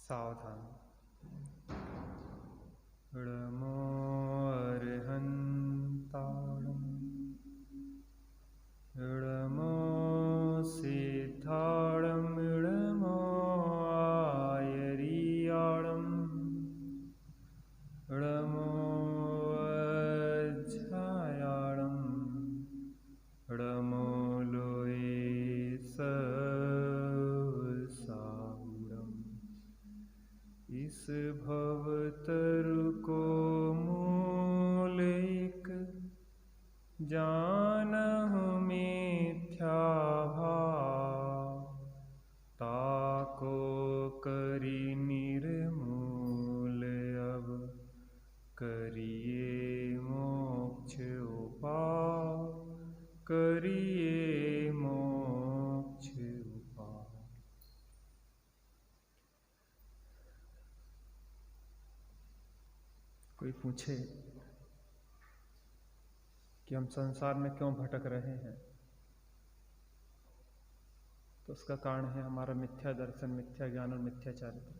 सावधान। इडमो अर्हन्ताणम् इडमो सिद्धाणम् इडमो आयरीयाणम् इडमो अज्जायाणम् इडमो लोये इस भवतरु को मूलिक जानहु मिथ्या भाव ताको करी निर्मूल अब करिए मोक्ष उपाय करिए मोक्ष उपाय। कोई पूछे कि हम संसार में क्यों भटक रहे हैं, तो उसका कारण है हमारा मिथ्या दर्शन, मिथ्या ज्ञान और मिथ्या चारित्र।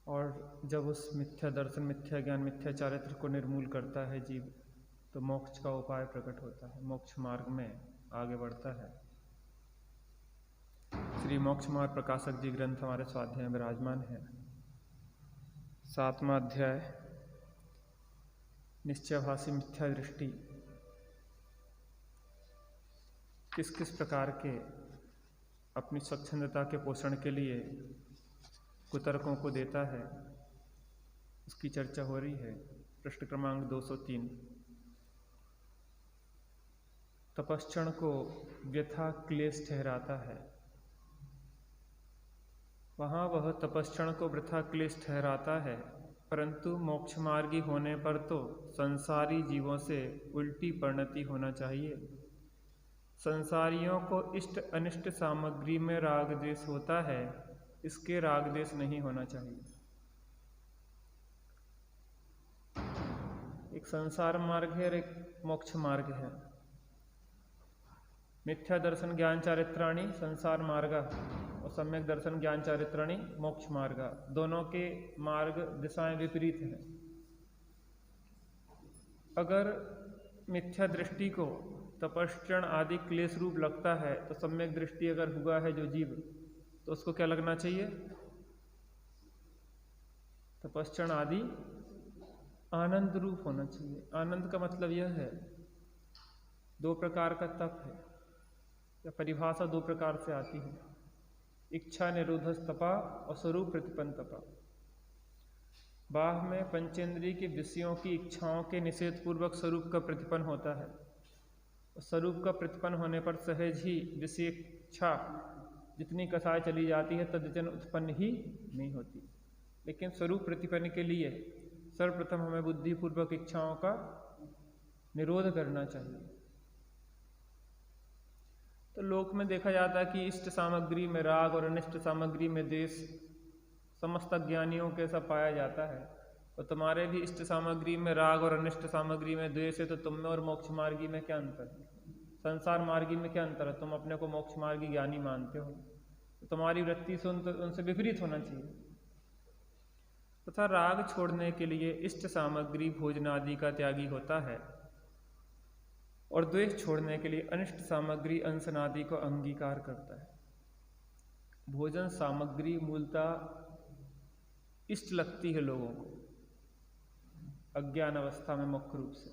और जब उस मिथ्या दर्शन, मिथ्या ज्ञान, मिथ्या चारित्र को निर्मूल करता है जीव, तो मोक्ष का उपाय प्रकट होता है, मोक्ष मार्ग में आगे बढ़ता है। श्री मोक्ष मार्ग प्रकाशक जी ग्रंथ हमारे स्वाध्याय में विराजमान है। 7वां अध्याय निश्चयभाषी मिथ्या दृष्टि किस किस प्रकार के अपनी स्वच्छंदता के पोषण के लिए कुतर्कों को देता है, उसकी चर्चा हो रही है। पृष्ठ क्रमांक 203। तपस्क्षण को व्यथा क्लेश ठहराता है। वहाँ वह तपस्क्षण को वृथा क्लेश ठहराता है, परंतु मोक्ष मार्गी होने पर तो संसारी जीवों से उल्टी परिणति होना चाहिए। संसारियों को इष्ट अनिष्ट सामग्री में राग द्वेष होता है, इसके राग द्वेष नहीं होना चाहिए। एक संसार मार्ग है और एक मोक्ष मार्ग है। मिथ्या दर्शन ज्ञान चारित्राणि संसार मार्गा और सम्यक दर्शन ज्ञान चारित्राणि मोक्ष मार्गा, दोनों के मार्ग दिशाएं विपरीत हैं। अगर मिथ्या दृष्टि को तपस्क्षण आदि क्लेश रूप लगता है, तो सम्यक दृष्टि अगर हुआ है जो जीव, तो उसको क्या लगना चाहिए? तपस्क्षण आदि आनंद रूप होना चाहिए। आनंद का मतलब यह है, दो प्रकार का तप है, या परिभाषा दो प्रकार से आती है। इच्छा निरोधस तपा और स्वरूप प्रतिपन्न तपा। बाह में पंचेंद्रिय के विषयों की इच्छाओं के निषेध पूर्वक स्वरूप का प्रतिपन्न होता है, और स्वरूप का प्रतिपन्न होने पर सहज ही विषय इच्छा जितनी कसाय चली जाती है तद्जन उत्पन्न ही नहीं होती। लेकिन स्वरूप प्रतिपन्न के लिए सर्वप्रथम हमें बुद्धिपूर्वक इच्छाओं का निरोध करना चाहिए। तो लोक में देखा जाता है कि इष्ट सामग्री में राग और अनिष्ट सामग्री में द्वेष समस्त ज्ञानियों के ऐसा पाया जाता है। तो तुम्हारे भी इष्ट सामग्री में राग और अनिष्ट सामग्री में द्वेष है, तो तुम में और मोक्ष मार्गी में क्या अंतर है? संसार मार्गी में क्या अंतर है? तुम अपने को मोक्ष मार्गी ज्ञानी मानते हो, तो तुम्हारी वृत्ति से उनसे विपरीत होना चाहिए। तथा राग छोड़ने के लिए इष्ट सामग्री भोजन आदि का त्यागी होता है, और द्वेष छोड़ने के लिए अनिष्ट सामग्री अंसन आदि को अंगीकार करता है। भोजन सामग्री मूलतः इष्ट लगती है लोगों को अज्ञान अवस्था में मुख्य रूप से।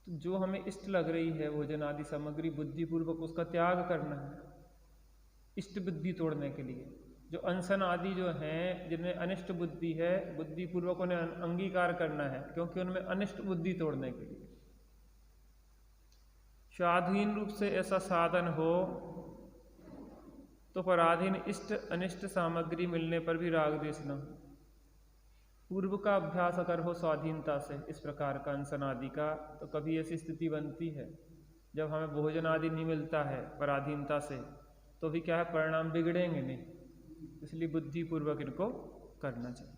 तो जो हमें इष्ट लग रही है भोजन आदि सामग्री, बुद्धिपूर्वक उसका त्याग करना है इष्ट बुद्धि तोड़ने के लिए। जो अनशन आदि जो हैं, जिनमें अनिष्ट बुद्धि है, बुद्धिपूर्वक उन्हें अंगीकार करना है, क्योंकि उनमें अनिष्ट बुद्धि तोड़ने के लिए। स्वाधीन रूप से ऐसा साधन हो तो पराधीन इष्ट अनिष्ट सामग्री मिलने पर भी राग द्वेष न हो। पूर्व का अभ्यास अगर हो स्वाधीनता से इस प्रकार का अनशन आदि का, तो कभी ऐसी स्थिति बनती है जब हमें भोजन आदि नहीं मिलता है पराधीनता से, तो भी क्या है, परिणाम बिगड़ेंगे नहीं। इसलिए बुद्धिपूर्वक इनको करना चाहिए।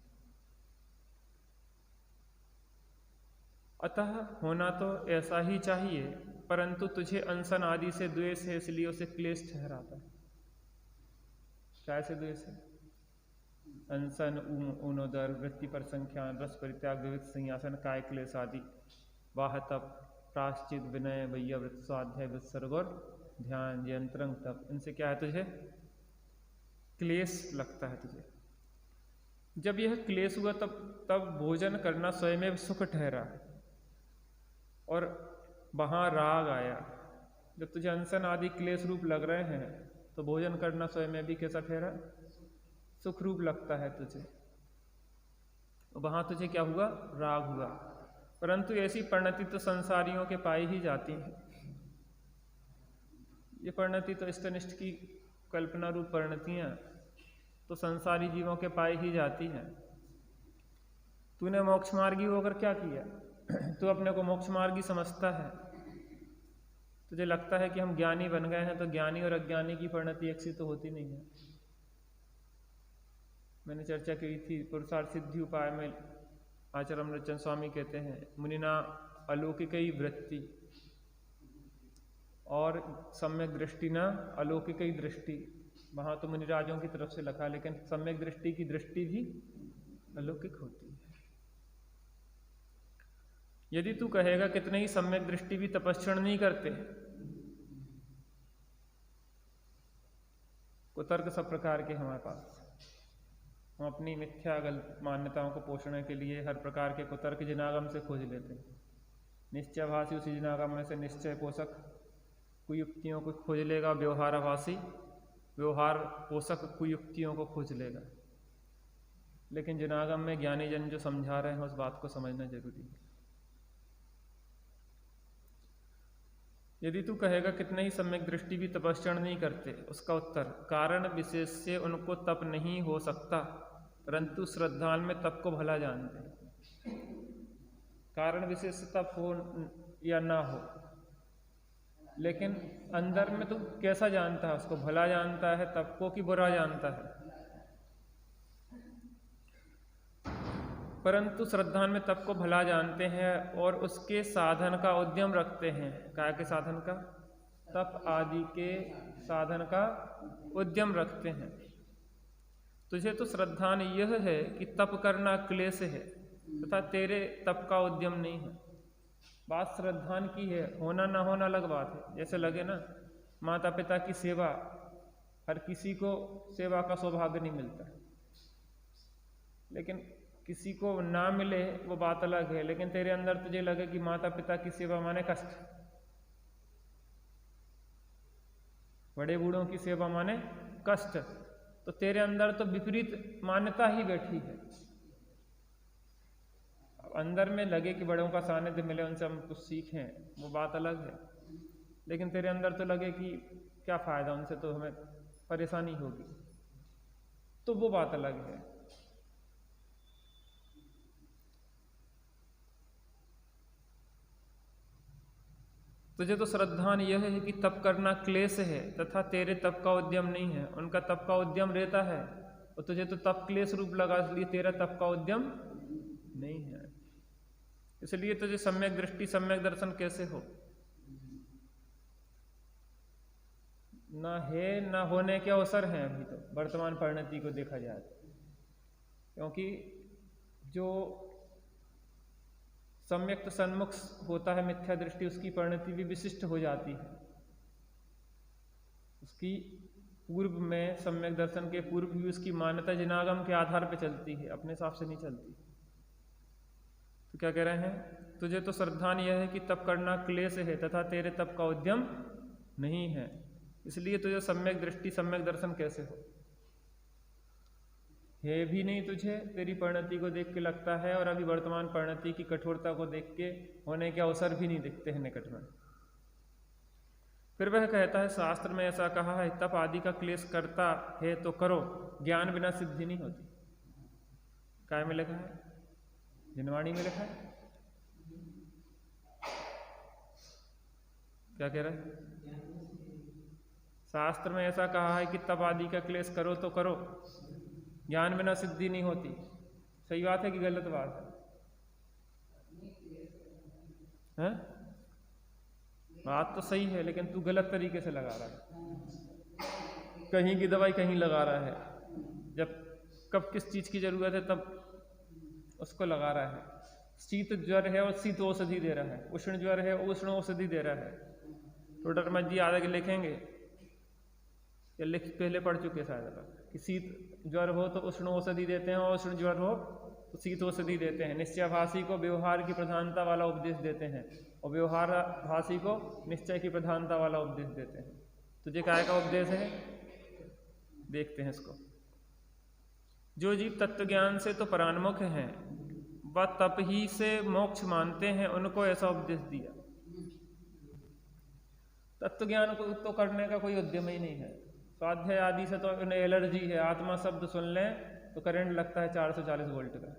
अतः होना तो ऐसा ही चाहिए परंतु तुझे अनशन आदि से द्वेष है, इसलिए उसे क्लेश ठहराता है। क्या से द्वेष है? अनशन, ऊनोदर, वृत्ति पर संख्यान, रस परित्याग, विविध सिंहासन, काय क्लेश आदि, वाह तप, प्राश्चित, विनय, वैयावृत, स्वाध्याय, विसर्ग और ध्यान, ये अंतरंग तप, इनसे क्या है तुझे क्लेश लगता है तुझे। जब यह क्लेश हुआ तब भोजन करना स्वयं में सुख ठहरा और वहाँ राग आया। जब तुझे अनशन आदि क्लेश रूप लग रहे हैं तो भोजन करना स्वयं में भी कैसा ठहरा? सुख रूप लगता है तुझे। वहाँ तुझे क्या हुआ? राग हुआ। परंतु ऐसी परिणति तो संसारियों के पाई ही जाती है। ये परिणति तो इष्टनिष्ठ की कल्पना रूप परिणतियाँ तो संसारी जीवों के पाई ही जाती हैं। तूने मोक्ष मार्गी होकर क्या किया? तू अपने को मोक्ष मार्गी समझता है। तुझे लगता है कि हम ज्ञानी बन गए हैं, तो ज्ञानी और अज्ञानी की परिणति एक सी तो होती नहीं है। मैंने चर्चा की थी पुरुषार्थ सिद्धि उपाय में आचार्य अमृतचंद स्वामी कहते हैं, मुनिना अलौकिकई वृत्ति और सम्यक दृष्टि न अलौकिकई दृष्टि। वहाँ तो मुनिराजों की तरफ से लिखा, लेकिन सम्यक दृष्टि की दृष्टि भी अलौकिक होती है। यदि तू कहेगा कितने ही सम्यक दृष्टि भी तपस्क्षण नहीं करते, कुतर्क सब प्रकार के हमारे पास, हम अपनी मिथ्या गलत मान्यताओं को पोषण के लिए हर प्रकार के कुतर्क जिनागम से खोज लेते हैं। निश्चयभाषी उसी जिनागम में से निश्चय पोषक कुयुक्तियों को खोज लेगा, व्यवहाराभासी व्यवहार पोषक कुयुक्तियों को खोज लेगा। लेकिन जिनागम में ज्ञानी जन जो समझा रहे हैं उस बात को समझना जरूरी है। यदि तू कहेगा कितने ही सम्यक दृष्टि भी तपस्क्षण नहीं करते, उसका उत्तर कारण विशेष से उनको तप नहीं हो सकता, परंतु श्रद्धान में तप को भला जानते हैं। कारण विशेष से तप हो या ना हो, लेकिन अंदर में तू कैसा जानता है? उसको भला जानता है तप को कि बुरा जानता है? परंतु श्रद्धान में तप को भला जानते हैं और उसके साधन का उद्यम रखते हैं। काय के साधन का? तप आदि के साधन का उद्यम रखते हैं। तुझे तो श्रद्धान यह है कि तप करना क्लेश है तथा तेरे तप का उद्यम नहीं है। बात श्रद्धान की है, होना ना होना अलग बात है। जैसे लगे ना माता पिता की सेवा, हर किसी को सेवा का सौभाग्य नहीं मिलता, लेकिन किसी को ना मिले वो बात अलग है। लेकिन तेरे अंदर तुझे लगे कि माता पिता की सेवा माने कष्ट, बड़े बूढ़ों की सेवा माने कष्ट, तो तेरे अंदर तो विपरीत मान्यता ही बैठी है। अंदर में लगे कि बड़ों का सानिध्य मिले, उनसे हम कुछ सीखें, वो बात अलग है। लेकिन तेरे अंदर तो लगे कि क्या फायदा, उनसे तो हमें परेशानी होगी, तो वो बात अलग है। तुझे तो श्रद्धान यह है कि तप करना क्लेश है तथा तेरे तप का उद्यम नहीं है। उनका तप का उद्यम रहता है और तुझे तो तप क्लेश रूप लगा, इसलिए तेरा तप का उद्यम नहीं है। इसलिए तुझे सम्यक दृष्टि सम्यक दर्शन कैसे हो? ना है ना होने के अवसर हैं अभी तो, वर्तमान परिणति को देखा जाए, क्योंकि जो सम्यक सन्मुख होता है मिथ्या दृष्टि, उसकी परिणति भी विशिष्ट हो जाती है। उसकी पूर्व में सम्यक दर्शन के पूर्व भी उसकी मान्यता जिनागम के आधार पर चलती है, अपने हिसाब से नहीं चलती। तो क्या कह रहे हैं? तुझे तो श्रद्धान यह है कि तप करना क्लेश है तथा तेरे तप का उद्यम नहीं है, इसलिए तुझे सम्यक दृष्टि सम्यक दर्शन कैसे हो? है भी नहीं तुझे, तेरी परिणति को देख के लगता है, और अभी वर्तमान परिणति की कठोरता को देख के होने के अवसर भी नहीं दिखते हैं निकट में। फिर वह कहता है शास्त्र में ऐसा कहा है, तप आदि का क्लेश करता है तो करो, ज्ञान बिना सिद्धि नहीं होती। काय में लिखा है? जिनवाणी में लिखा है। क्या कह रहा है? शास्त्र में ऐसा कहा है कि तप आदि का क्लेश करो तो करो, ज्ञान बिना सिद्धि नहीं होती। सही बात है कि गलत बात है? बात तो सही है, लेकिन तू गलत तरीके से लगा रहा है। कहीं की दवाई कहीं लगा रहा है, जब कब किस चीज़ की ज़रूरत है तब उसको लगा रहा है। शीत ज्वर है और शीत औषधि दे रहा है, उष्ण ज्वर है उष्ण औषधि दे रहा है। तो डॉक्टर जी आगे लिखेंगे या लिख पहले पढ़ चुके शायद कि शीत ज्वर हो तो उष्ण औषधि देते हैं और उष्ण ज्वर हो तो शीत औषधि देते हैं। निश्चयभाषी को व्यवहार की प्रधानता वाला उपदेश देते हैं और व्यवहार भाषी को निश्चय की प्रधानता वाला उपदेश देते हैं। तुझे काय का उपदेश है, देखते हैं इसको। जो जीव तत्वज्ञान से तो परान्मुख हैं वह तप ही से मोक्ष मानते हैं, उनको ऐसा उपदेश दिया। तत्वज्ञान को तो करने का कोई उद्यम ही नहीं है। स्वाध्याय आदि से तो उन्हें एलर्जी है, आत्मा शब्द सुन लें तो करंट लगता है 440 वोल्ट का।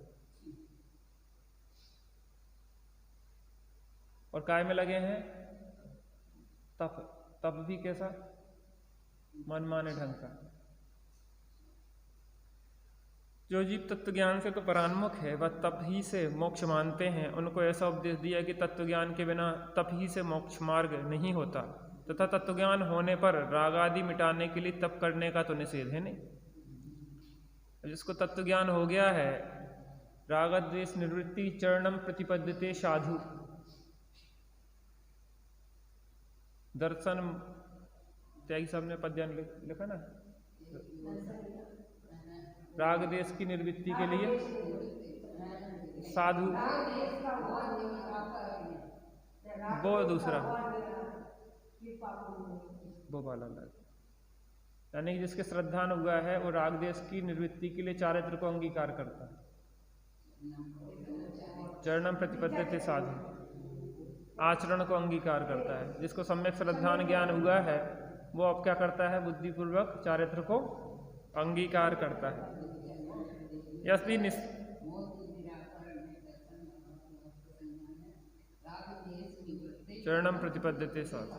और काय में लगे हैं तप भी कैसा, मनमाने ढंग का। जो जीव तत्वज्ञान से तो परान्मुख है वह तप ही से मोक्ष मानते हैं, उनको ऐसा उपदेश दिया कि तत्वज्ञान के बिना तप ही से मोक्ष मार्ग नहीं होता तथा तत्वज्ञान होने पर राग आदि मिटाने के लिए तप करने का तो निषेध है नहीं। जिसको तत्वज्ञान हो गया है, राग द्वेष निवृत्ति चरणम प्रतिपद्यते साधु, दर्शन त्यागी साहब ने पद्यान लिखा ना, राग देश की निवृत्ति के लिए साधु, वो दूसरा वो वाला अलग। यानी कि जिसके श्रद्धान हुआ है वो राग देश की निवृत्ति के लिए चारित्र को अंगीकार करता है। चरणम प्रतिपद्यते साधु, आचरण को अंगीकार करता है। जिसको सम्यक श्रद्धान ज्ञान हुआ है वो अब क्या करता है, बुद्धिपूर्वक चारित्र को अंगीकार करता है। यदि चरणम प्रतिपद्यते साधु,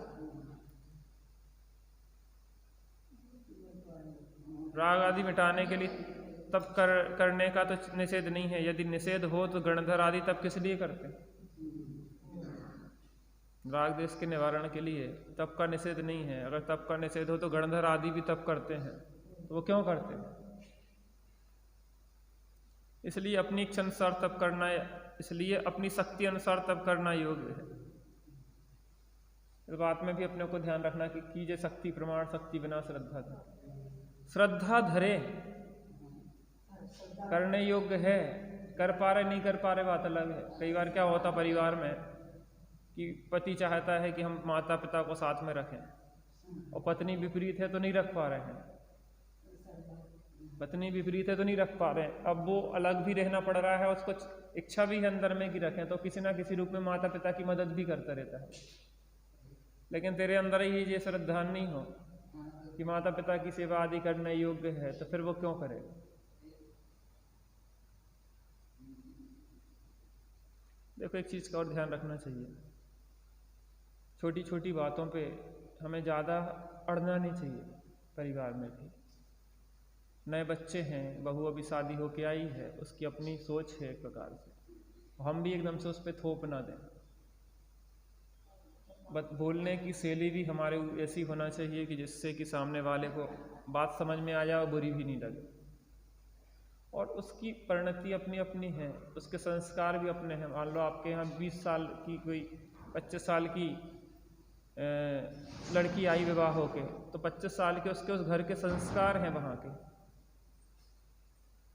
राग आदि मिटाने के लिए तप करने का तो निषेध नहीं है। यदि निषेध हो तो गणधर आदि तप किस लिए करते हैं, राग देश के निवारण के लिए। तप का निषेध नहीं है। अगर तप का निषेध हो तो गणधर आदि भी तप करते हैं, तो वो क्यों करते हैं, इसलिए अपनी इच्छा अनुसार तप करना, इसलिए अपनी शक्ति अनुसार तप करना योग्य है। इस बात में भी अपने को ध्यान रखना कि कीजिए शक्ति प्रमाण, शक्ति बिना श्रद्धा धरे। श्रद्धा धरे करने योग्य है, कर पा रहे नहीं कर पा रहे बात अलग है। कई बार क्या होता परिवार में कि पति चाहता है कि हम माता पिता को साथ में रखें और पत्नी विपरीत है तो नहीं रख पा रहे हैं, पत्नी विपरीत है तो नहीं रख पा रहे हैं। अब वो अलग भी रहना पड़ रहा है, उसको इच्छा भी है अंदर में कि रखें, तो किसी ना किसी रूप में माता पिता की मदद भी करता रहता है। लेकिन तेरे अंदर ही ये श्रद्धा नहीं हो कि माता पिता की सेवा आदि करने योग्य है, तो फिर वो क्यों करे। देखो एक चीज़ का और ध्यान रखना चाहिए, छोटी छोटी बातों पे हमें ज़्यादा अड़ना नहीं चाहिए। परिवार में भी नए बच्चे हैं, बहू अभी शादी होके आई है, उसकी अपनी सोच है एक प्रकार से, हम भी एकदम से उस पर थोप ना दें। बोलने की शैली भी हमारे ऐसी होना चाहिए कि जिससे कि सामने वाले को बात समझ में आ जाए और बुरी भी नहीं लगे। और उसकी परिणति अपनी अपनी है, उसके संस्कार भी अपने हैं। मान लो आपके यहाँ 20 साल की कोई 25 साल की लड़की आई विवाह होके, तो 25 साल के उसके उस घर के संस्कार हैं वहाँ के।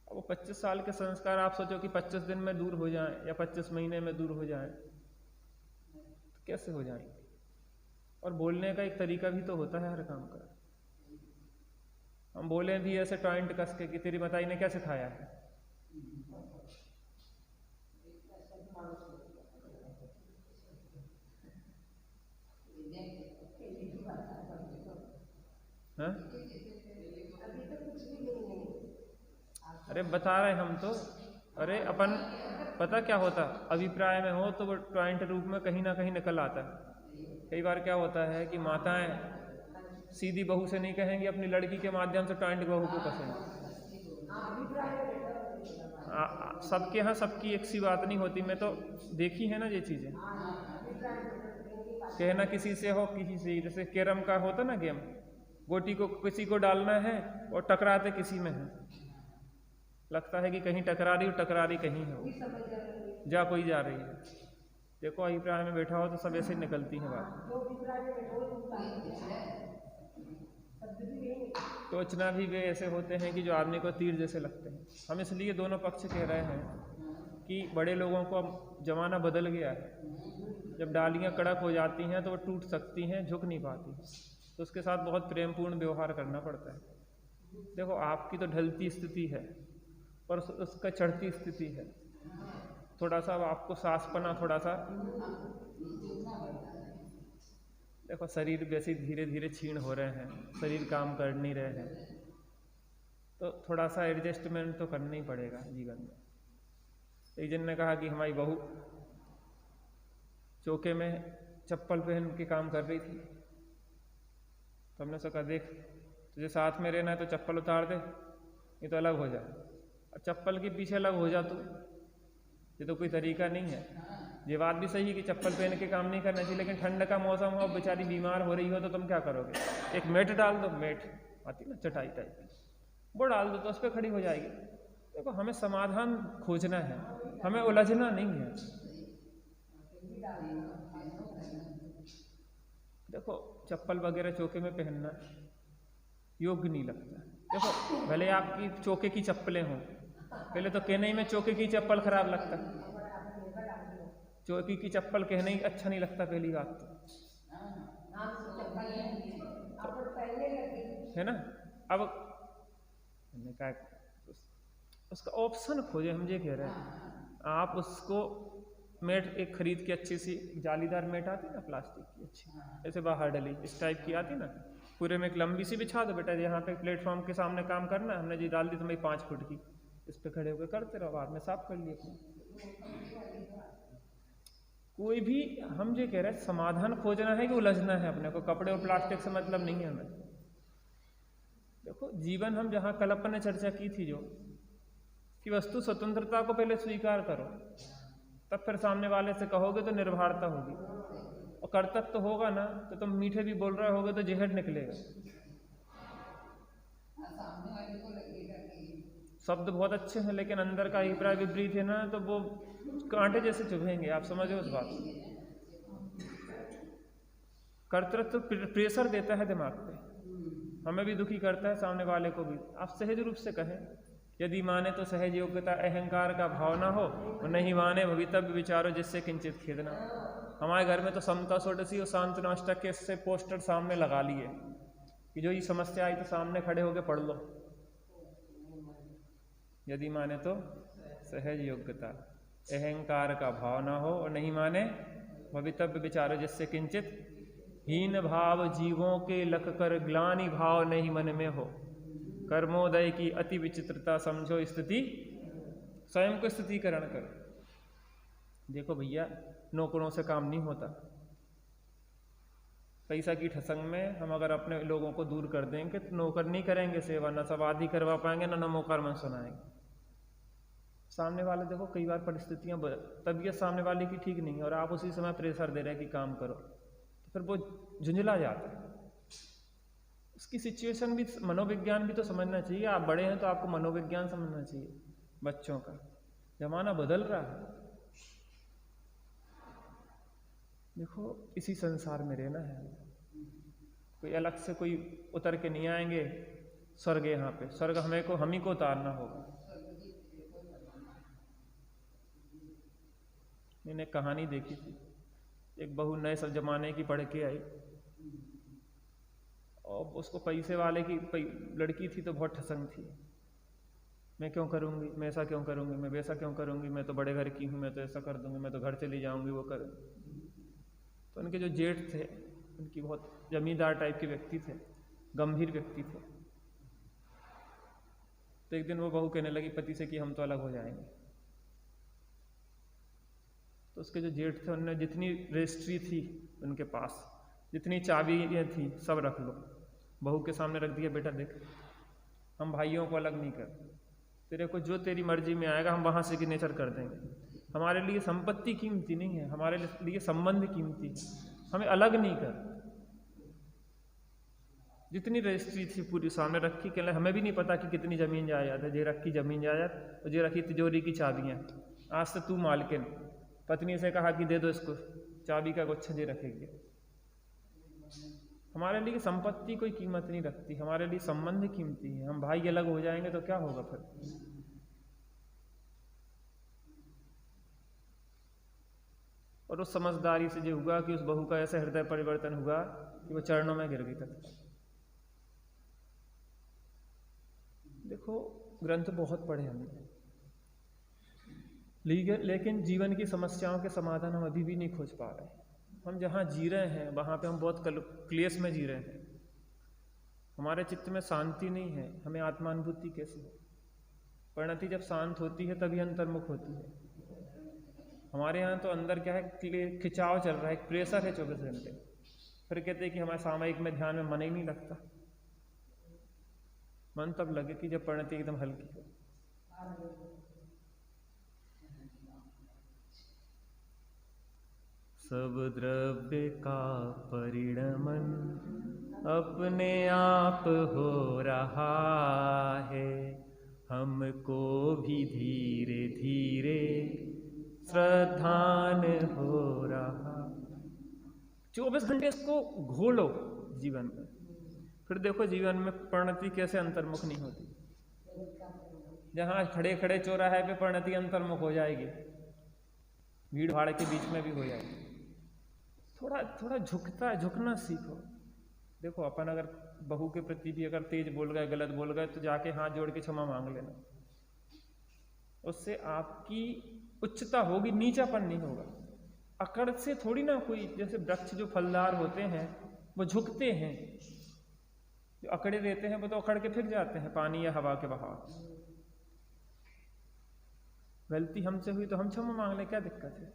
अब वो 25 साल के संस्कार आप सोचो कि 25 दिन में दूर हो जाएं या 25 महीने में दूर हो जाएं, तो कैसे हो जाएंगे। और बोलने का एक तरीका भी तो होता है हर काम का। हम बोले भी ऐसे टॉइंट कस के कि तेरी माताई ने क्या सिखाया है, हाँ? अरे बता रहे हम तो, अरे अपन पता क्या होता, अभिप्राय में हो तो वो टॉइंट रूप में कहीं ना कहीं निकल आता है। कई बार क्या होता है कि माताएं सीधी बहू से नहीं कहेंगी, अपनी लड़की के माध्यम से टॉइंट बहू को कसेंगे। सबके यहाँ सबकी एक सी बात नहीं होती, मैं तो देखी है ना ये चीज़ें। कहना किसी से हो किसी से, जैसे कैरम का होता ना गेम, गोटी को किसी को डालना है और टकराते किसी में है, लगता है कि कहीं टकरा रही कहीं है, वो जा कोई जा रही है। देखो अभिप्राय में बैठा हो तो सब ऐसे निकलती है बात। सोचना भी वे ऐसे होते हैं कि जो आदमी को तीर जैसे लगते हैं। हम इसलिए दोनों पक्ष कह रहे हैं कि बड़े लोगों को अब जमाना बदल गया है। जब डालियाँ कड़क हो जाती हैं तो वो टूट सकती हैं, झुक नहीं पाती, तो उसके साथ बहुत प्रेमपूर्ण व्यवहार करना पड़ता है। देखो आपकी तो ढलती स्थिति है और उसका चढ़ती स्थिति है, थोड़ा सा आपको सासपना, थोड़ा सा देखो शरीर वैसे धीरे धीरे क्षीण हो रहे हैं, शरीर काम कर नहीं रहे हैं, तो थोड़ा सा एडजस्टमेंट तो करना ही पड़ेगा जीवन में। एक जन ने कहा कि हमारी बहू चौके में चप्पल पहन के काम कर रही थी, तो हमने सोचा देख तुझे साथ में रहना है तो चप्पल उतार दे, ये तो अलग हो जाए, और चप्पल के पीछे अलग हो जा तू, ये तो कोई तरीका नहीं है। ये बात भी सही है कि चप्पल पहन के काम नहीं करना चाहिए, लेकिन ठंड का मौसम हो, बेचारी बीमार हो रही हो तो तुम क्या करोगे? एक मैट डाल दो, मैट आती ना चटाई टाइप की, वो डाल दो तो उस पर खड़ी हो जाएगी। देखो हमें समाधान खोजना है, हमें उलझना नहीं है। देखो चप्पल वगैरह चौके में पहनना योग्य नहीं लगता। देखो भले आपकी चौके की चप्पलें हों, पहले तो कहने ही में चौके की चप्पल खराब लगता, चौकी की चप्पल कहने ही अच्छा नहीं लगता पहली बात तो, है ना। अब क्या उसका ऑप्शन खोजे, हम ये कह रहे हैं आप उसको मेट एक खरीद के अच्छी सी जालीदार मेट आती ना प्लास्टिक की अच्छी, ऐसे बाहर डली इस टाइप की आती ना, पूरे में एक लंबी सी बिछा दो बेटा, यहाँ पे प्लेटफॉर्म के सामने काम करना है, हमने जी डाल दी तुम्हें 5 फुट की, इस पे खड़े होकर करते रहो, बाद में साफ कर लिए अपने। कोई भी हम ये कह रहे हैं समाधान खोजना है कि उलझना है अपने को, कपड़े और प्लास्टिक से मतलब नहीं है हमें। देखो जीवन हम जहाँ कल अपन ने चर्चा की थी जो कि वस्तु स्वतंत्रता को पहले स्वीकार करो, तब फिर सामने वाले से कहोगे तो निर्भरता होगी, और कर्तव्य तो होगा ना, तो तुम मीठे भी बोल रहे होगे तो जहर निकलेगा। शब्द बहुत अच्छे हैं लेकिन अंदर का अभिप्राय विपरीत है ना, तो वो कांटे जैसे चुभेंगे, आप समझो उस बात को। कर्तृत्व प्रेशर देता है दिमाग पे, हमें भी दुखी करता है, सामने वाले को भी। आप सहज रूप से कहें, यदि माने तो सहज योग्यता अहंकार का भाव ना हो, और नहीं माने भवितव्य विचारो जिससे किंचित खेदना। हमारे घर में तो समता षोडशी और शांतनु अष्टक के इससे पोस्टर सामने लगा लिए कि जो ये समस्या आई तो सामने खड़े होकर पढ़ लो। यदि माने तो सहज योग्यता अहंकार का भाव ना हो, और नहीं माने भवितव्य विचारो जिससे किंचित हीन भाव जीवों के लख कर ग्लानि भाव नहीं मन में हो, कर्मोदय की अति विचित्रता समझो स्थिति, स्वयं को स्थितिकरण करो। देखो भैया नौकरों से काम नहीं होता, पैसा की ठसंग में हम अगर अपने लोगों को दूर कर देंगे तो नौकर नहीं करेंगे सेवा, न सवादी करवा पाएंगे, न नमोकार सुनाएंगे। सामने वाले देखो कई बार परिस्थितियां, तबीयत सामने वाले की ठीक नहीं है और आप उसी समय प्रेशर दे रहे हैं कि काम करो, तो फिर वो झुंझला जाता है। उसकी सिचुएशन भी, मनोविज्ञान भी तो समझना चाहिए। आप बड़े हैं तो आपको मनोविज्ञान समझना चाहिए बच्चों का। जमाना बदल रहा है, देखो इसी संसार में रहना है, कोई अलग से कोई उतर के नहीं आएंगे। स्वर्ग यहाँ पे, स्वर्ग हम ही को उतारना होगा। मैंने कहानी देखी थी, एक बहू नए सब जमाने की पढ़ के आई और उसको पैसे वाले की लड़की थी तो बहुत ठसंग थी। मैं क्यों करूँगी, मैं ऐसा क्यों करूँगी, मैं वैसा क्यों करूँगी, मैं तो बड़े घर की हूँ, मैं तो ऐसा कर दूँगी, मैं तो घर चली जाऊँगी, वो कर। तो उनके जो जेठ थे उनकी बहुत जमींदार टाइप के व्यक्ति थे, गंभीर व्यक्ति थे। तो एक दिन वो बहू कहने लगी पति से कि हम तो अलग हो जाएंगे। तो उसके जो जेठ थे उन्होंने जितनी रजिस्ट्री थी उनके पास, जितनी चाबियाँ थी सब रख लो, बहू के सामने रख दिया, बेटा देख हम भाइयों को अलग नहीं कर, तेरे को जो तेरी मर्जी में आएगा हम वहाँ सिग्नेचर कर देंगे। हमारे लिए संपत्ति कीमती नहीं है, हमारे लिए संबंध कीमती है। हमें अलग नहीं कर। जितनी रजिस्ट्री थी पूरी सामने रखी, के हमें भी नहीं पता कि कितनी ज़मीन जायदाद है। जे रखी ज़मीन जायदाद और जे रखी तिजोरी की चाबियाँ। आज से तू मालकिन। पत्नी से कहा कि दे दो इसको चाबी का गुच्छा, जे रखेगी। हमारे लिए संपत्ति कोई कीमत नहीं रखती, हमारे लिए संबंध कीमती है। हम भाई अलग हो जाएंगे तो क्या होगा फिर। और उस समझदारी से जो हुआ कि उस बहू का ऐसा हृदय परिवर्तन हुआ कि वो चरणों में गिर गई तक। देखो ग्रंथ बहुत पढ़े हमने, लेकिन जीवन की समस्याओं के समाधान हम अभी भी नहीं खोज पा रहे। हम जहाँ जी रहे हैं वहाँ पे हम बहुत क्लेश में जी रहे हैं। हमारे चित्त में शांति नहीं है, हमें आत्मानुभूति कैसे हो। परिणति जब शांत होती है तभी अंतर्मुख होती है। हमारे यहाँ तो अंदर क्या है, खिंचाव चल रहा है, एक प्रेशर है 24 घंटे। फिर कहते हैं कि हमारे सामयिक में ध्यान में मन ही नहीं लगता। मन तब लगे कि जब परिणति एकदम हल्की हो। सब द्रव्य का परिणमन अपने आप हो रहा है, हमको भी धीरे धीरे श्रद्धान हो रहा। 24 घंटे इसको घोलो जीवन में, फिर देखो जीवन में परिणति कैसे अंतर्मुख नहीं होती। जहाँ खड़े खड़े चौराहे पे परिणति अंतर्मुख हो जाएगी, भीड़ भाड़ के बीच में भी हो जाएगी। थोड़ा झुकना सीखो। देखो अपन अगर बहू के प्रति भी अगर तेज बोल गए, गलत बोल गए, तो जाके हाथ जोड़ के क्षमा मांग लेना। उससे आपकी उच्चता होगी, नीचापन नहीं होगा। अकड़ से थोड़ी ना कोई, जैसे वृक्ष जो फलदार होते हैं वो झुकते हैं, जो अकड़े रहते हैं वो तो अकड़ के फिर जाते हैं पानी या हवा के बहाव। गलती हमसे हुई तो हम क्षमा मांग लें, क्या दिक्कत है।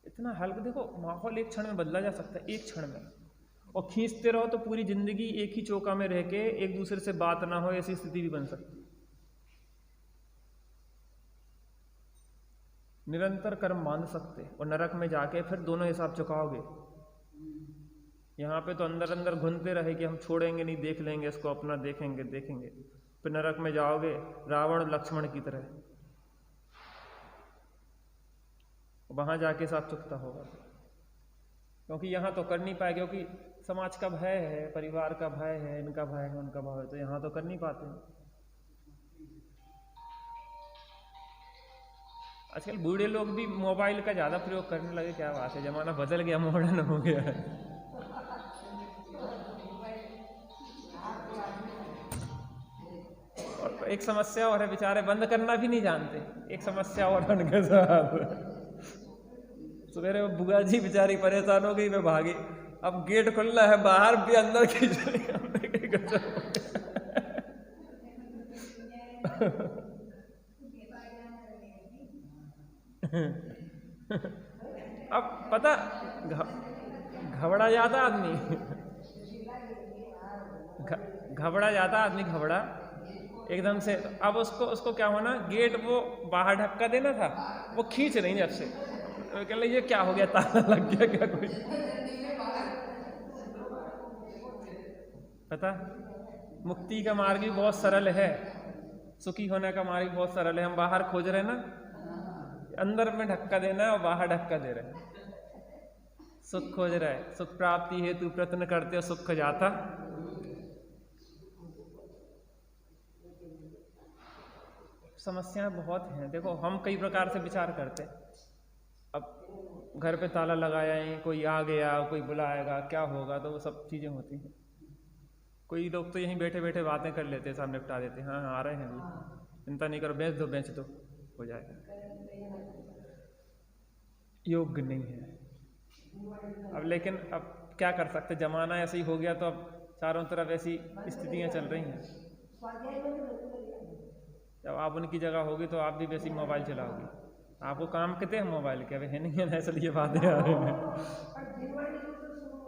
इतना हल्का। देखो माहौल एक क्षण में बदला जा सकता है, एक क्षण में। और खींचते रहो तो पूरी जिंदगी एक ही चौका में रह के एक दूसरे से बात ना हो, ऐसी स्थिति भी बन सकती है। निरंतर कर्म बांध सकते और नरक में जाके फिर दोनों हिसाब चुकाओगे। यहाँ पे तो अंदर अंदर घुनते रहे कि हम छोड़ेंगे नहीं, देख लेंगे इसको, अपना देखेंगे। फिर नरक में जाओगे रावण लक्ष्मण की तरह, वहां जाके हिसाब चुकता होगा। क्योंकि यहाँ तो कर नहीं पाए, क्योंकि समाज का भय है, परिवार का भय है, इनका भय है, उनका भय है, तो यहाँ तो कर नहीं पाते हैं। आजकल बूढ़े लोग भी मोबाइल का ज्यादा प्रयोग करने लगे। क्या बात है, जमाना बदल गया, मॉडर्न हो गया है। और एक समस्या और है, बेचारे बंद करना भी नहीं जानते। एक समस्या और उनके साथ। सवेरे बुआ जी बेचारी परेशान हो गई, मैं भागी। अब गेट खुलना है, बाहर भी अंदर खींच अब पता घबरा जाता आदमी, घबरा जाता आदमी, घबरा एकदम से। अब उसको क्या होना, गेट वो बाहर ढक्का देना था, वो खींच रही जब से। कह ले ये क्या हो गया, ताला लग गया क्या कोई। पता मुक्ति का मार्ग भी बहुत सरल है, सुखी होने का मार्ग भी बहुत सरल है। हम बाहर खोज रहे ना, अंदर में धक्का देना है और बाहर धक्का दे रहे हैं। सुख खोज रहा है, सुख प्राप्ति हेतु प्रयत्न करते हो, सुख जाता। समस्याएं बहुत हैं। देखो हम कई प्रकार से विचार करते हैं। अब घर पे ताला लगाया है, कोई आ गया, कोई बुलाएगा, क्या होगा, तो वो सब चीजें होती हैं। कोई लोग तो यहीं बैठे बैठे बातें कर लेते हैं, सब निपटा देते हैं। हाँ आ रहे हैं अभी, चिंता नहीं करो, बेच दो हो जाएगा। योग्य नहीं है। अब लेकिन अब क्या कर सकते, जमाना ऐसे ही हो गया, तो अब चारों तरफ ऐसी स्थितियां चल रही हैं। जब आप उनकी जगह होगी तो आप भी वैसी मोबाइल चलाओगी। आपको काम कहते हैं मोबाइल के, अब है नहीं है, इसलिए बातें आ रही हैं।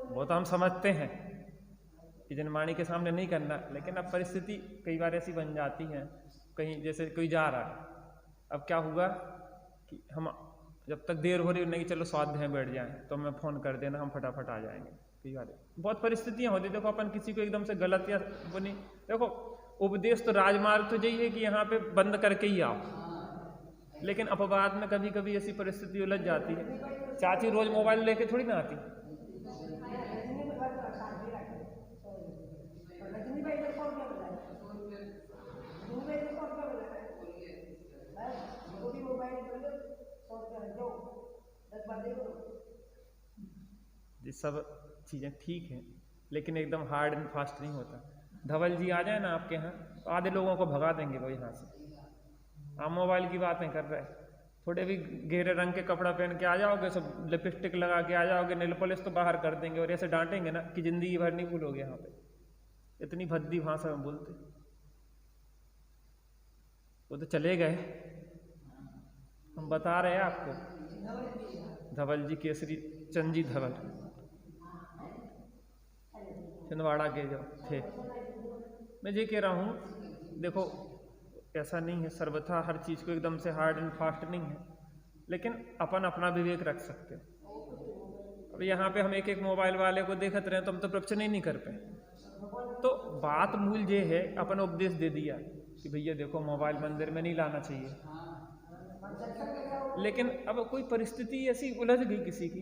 वो तो हम समझते हैं कि जनवाणी के सामने नहीं करना, लेकिन अब परिस्थिति कई बार ऐसी बन जाती है। कहीं जैसे कोई जा रहा है, अब क्या हुआ कि हम जब तक देर हो रही नहीं, चलो स्वाध्याय बैठ जाएं, तो मैं फ़ोन कर देना, हम फटाफट आ जाएंगे। कई बार बहुत परिस्थितियाँ होती, देखो अपन किसी को एकदम से गलत या वो नहीं, देखो उपदेश तो राजमार्ग तो यही है कि यहाँ पे बंद करके ही आओ, लेकिन अपवाद में कभी कभी ऐसी परिस्थिति उलझ जाती है। चाची रोज मोबाइल लेके थोड़ी ना आती, ये सब चीज़ें ठीक हैं, लेकिन एकदम हार्ड एंड फास्ट नहीं होता। धवल जी आ जाए ना आपके यहाँ, तो आधे लोगों को भगा देंगे वो यहाँ से। आप मोबाइल की बातें कर रहे हैं, थोड़े भी गहरे रंग के कपड़ा पहन के आ जाओगे, सब लिपस्टिक लगा के आ जाओगे, नेल पॉलिश तो बाहर कर देंगे और ऐसे डांटेंगे ना कि जिंदगी भर नहीं भूलोगे। यहाँ पे इतनी भद्दी भाषा में बोलते, वो तो चले गए, हम बता रहे हैं आपको। धवल जी, केसरी चंद जी धवल, छिंदवाड़ा के जो थे। मैं ये कह रहा हूँ, देखो ऐसा नहीं है सर्वथा हर चीज़ को एकदम से हार्ड एंड फास्ट नहीं है, लेकिन अपन अपना विवेक रख सकते हैं। अब यहाँ पे हम एक एक मोबाइल वाले को देखते रहे तो हम तो प्रवचन ही नहीं कर पाए। तो बात मूल ये है, अपन उपदेश दे दिया कि भैया देखो मोबाइल मंदिर में नहीं लाना चाहिए, लेकिन अब कोई परिस्थिति ऐसी उलझ गई किसी की,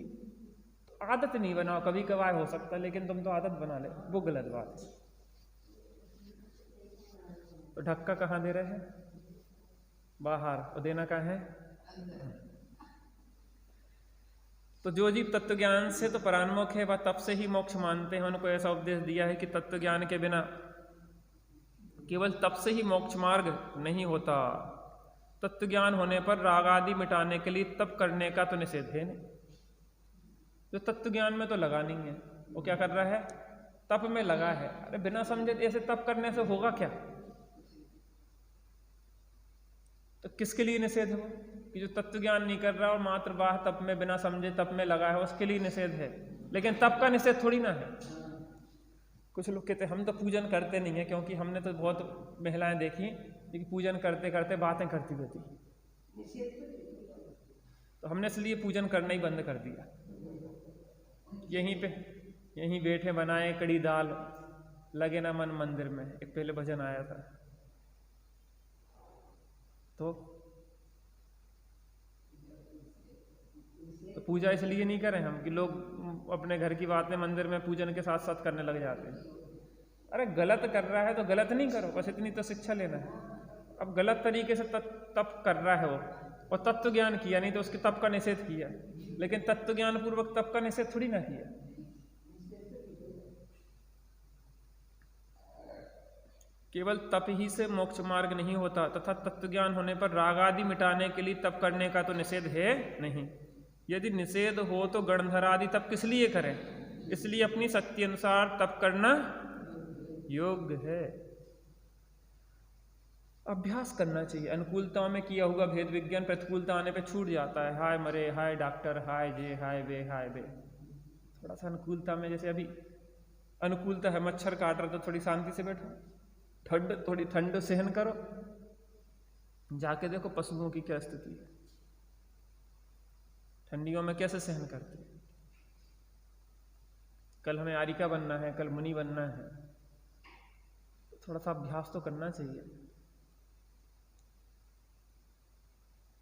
तो आदत नहीं बनाओ। कभी कभार हो सकता है, लेकिन तुम तो आदत बना ले, वो गलत बात है। तो ढक्का कहाँ दे रहे हैं? बाहर, और देना कहाँ है? तो जो जीव तत्व ज्ञान से तो परान्मुख है, वह तब से ही मोक्ष मानते हैं। उनको ऐसा उपदेश दिया है कि तत्व ज्ञान के बिना केवल तप से ही मोक्ष मार्ग नहीं होता। तत्व ज्ञान होने पर राग आदि मिटाने के लिए तप करने का तो निषेध है नहीं। जो तत्व ज्ञान में तो लगा नहीं है, वो क्या कर रहा है? तप में लगा है। अरे बिना समझे ऐसे तप करने से होगा क्या? तो किसके लिए निषेध है वो? कि जो तत्व ज्ञान नहीं कर रहा और मात्र बाह तप में बिना समझे तप में लगा है, उसके लिए निषेध है। लेकिन तप का निषेध थोड़ी ना है। कुछ लोग कहते हैं हम तो पूजन करते नहीं है, क्योंकि हमने तो बहुत महिलाएं देखी कि पूजन करते करते बातें करती रहती, तो हमने इसलिए पूजन करना ही बंद कर दिया। यहीं बैठे बनाए कड़ी दाल, लगे ना मन मंदिर में, एक पहले भजन आया था। तो पूजा इसलिए नहीं करें हम कि लोग अपने घर की बातें मंदिर में पूजन के साथ साथ करने लग जाते हैं। अरे गलत कर रहा है तो गलत नहीं करो, बस इतनी तो शिक्षा लेना है। अब गलत तरीके से तप कर रहा है वो, और तत्व ज्ञान किया नहीं तो उसके तप का निषेध किया, लेकिन तत्व ज्ञान पूर्वक तप का निषेध थोड़ी ना किया। केवल तप ही से मोक्ष मार्ग नहीं होता, तथा तत्व ज्ञान होने पर राग आदि मिटाने के लिए तप करने का तो निषेध है नहीं। यदि निषेध हो तो गणधर आदि तप किस लिए करें? इसलिए अपनी शक्ति अनुसार तप करना योग्य है। अभ्यास करना चाहिए। अनुकूलताओं में किया हुआ भेद विज्ञान प्रतिकूलता आने पे छूट जाता है। हाय मरे, हाय डॉक्टर, हाय जे, हाय बे, हाय बे। थोड़ा सा अनुकूलता में, जैसे अभी अनुकूलता है, मच्छर काट रहा तो थोड़ी शांति से बैठो, थोड़ी ठंड सहन करो। जाके देखो पशुओं की क्या स्थिति है, ठंडियों में कैसे सहन करते हैं। कल हमें आरिका बनना है, कल मुनि बनना है, थोड़ा सा अभ्यास तो करना चाहिए।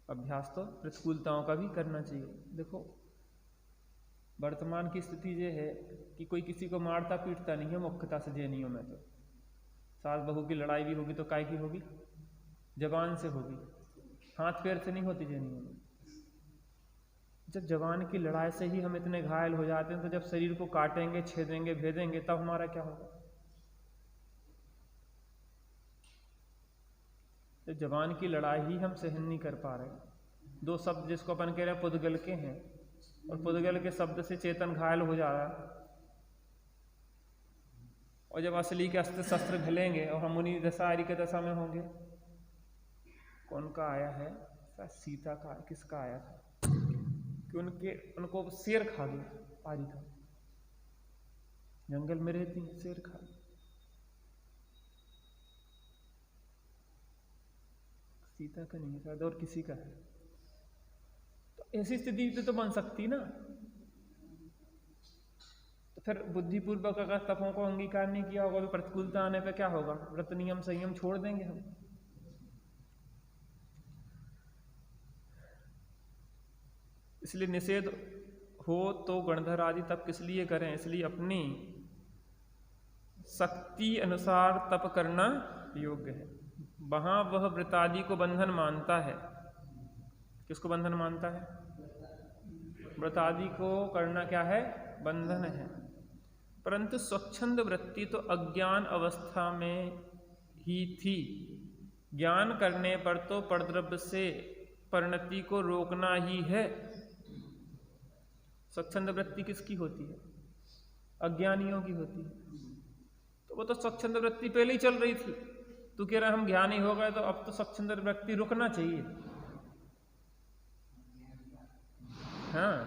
अभ्यास तो प्रतिकूलताओं का भी करना चाहिए। देखो वर्तमान की स्थिति ये है कि कोई किसी को मारता पीटता नहीं है मुख्यता से जैनियों में। तो सास बहू की लड़ाई भी होगी तो काय की होगी? जबान से होगी, हाथ पैर से नहीं होती जैनियों में। जब जबान की लड़ाई से ही हम इतने घायल हो जाते हैं, तो जब शरीर को काटेंगे, छेदेंगे, भेदेंगे, तब हमारा क्या होगा? तो जबान की लड़ाई ही हम सहन नहीं कर पा रहे। दो शब्द जिसको अपन कह रहे हैं पुद्गल के हैं, और पुद्गल के शब्द से चेतन घायल हो जा रहा, और जब असली के अस्त्र शस्त्र घलेंगे और हम उन्हीं दशा आरिका दशा में होंगे। कौन का आया है? सीता का, किसका आया था कि उनको शेर खा गया। आरिका जंगल में रहती, शेर खा गया। सीता का नहीं है शायद, और किसी का है। तो ऐसी स्थिति तो बन सकती ना। तो फिर बुद्धिपूर्वक अगर तपों को अंगीकार नहीं किया होगा तो प्रतिकूलता आने पे क्या होगा? व्रत नियम संयम छोड़ देंगे हम। इसलिए निषेध हो तो गणधर आदि तप किस लिए करें? इसलिए अपनी शक्ति अनुसार तप करना योग्य है। वहां वह व्रतादि को बंधन मानता है। किसको बंधन मानता है? व्रतादि को करना क्या है? बंधन है। परंतु स्वच्छंद वृत्ति तो अज्ञान अवस्था में ही थी। ज्ञान करने पर तो परद्रव्य से परिणति को रोकना ही है। स्वच्छंद वृत्ति किसकी होती है? अज्ञानियों की होती है। तो वो तो स्वच्छंद वृत्ति पहले ही चल रही थी। तू कह रहा हम ज्ञानी हो गए तो अब तो स्वच्छंद वृत्ति रुकना चाहिए। हाँ,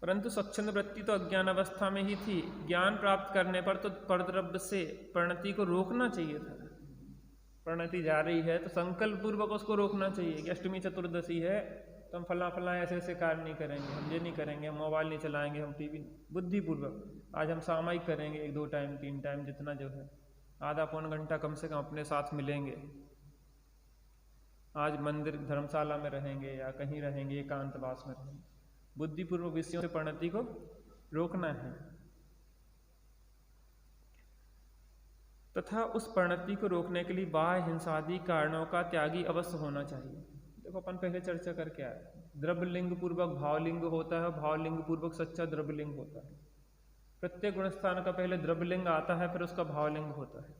परंतु स्वच्छंद वृत्ति तो अज्ञान अवस्था में ही थी। ज्ञान प्राप्त करने पर तो परद्रव्य से परिणति को रोकना चाहिए था। परिणति जा रही है तो संकल्प पूर्वक उसको रोकना चाहिए कि अष्टमी चतुर्दशी है तो हम फला ऐसे ऐसे कार्य नहीं करेंगे, हम ये नहीं करेंगे, हम मोबाइल नहीं चलाएंगे, हम टीवी। बुद्धिपूर्वक आज हम सामयिक करेंगे, 1 2 टाइम 3 टाइम जितना जो है, आधा पौन घंटा कम से कम अपने साथ मिलेंगे। आज मंदिर धर्मशाला में रहेंगे या कहीं रहेंगे, एकांतवास में रहेंगे। बुद्धिपूर्वक विषयों से परिणति को रोकना है तथा उस परिणति को रोकने के लिए बाह्य हिंसादि कारणों का त्यागी अवश्य होना चाहिए। देखो अपन पहले चर्चा करके आए, द्रव्यलिंग पूर्वक भावलिंग होता है, भावलिंग पूर्वक सच्चा द्रव्यलिंग होता है। प्रत्येक गुणस्थान का पहले द्रव्यलिंग आता है, फिर उसका भावलिंग होता है।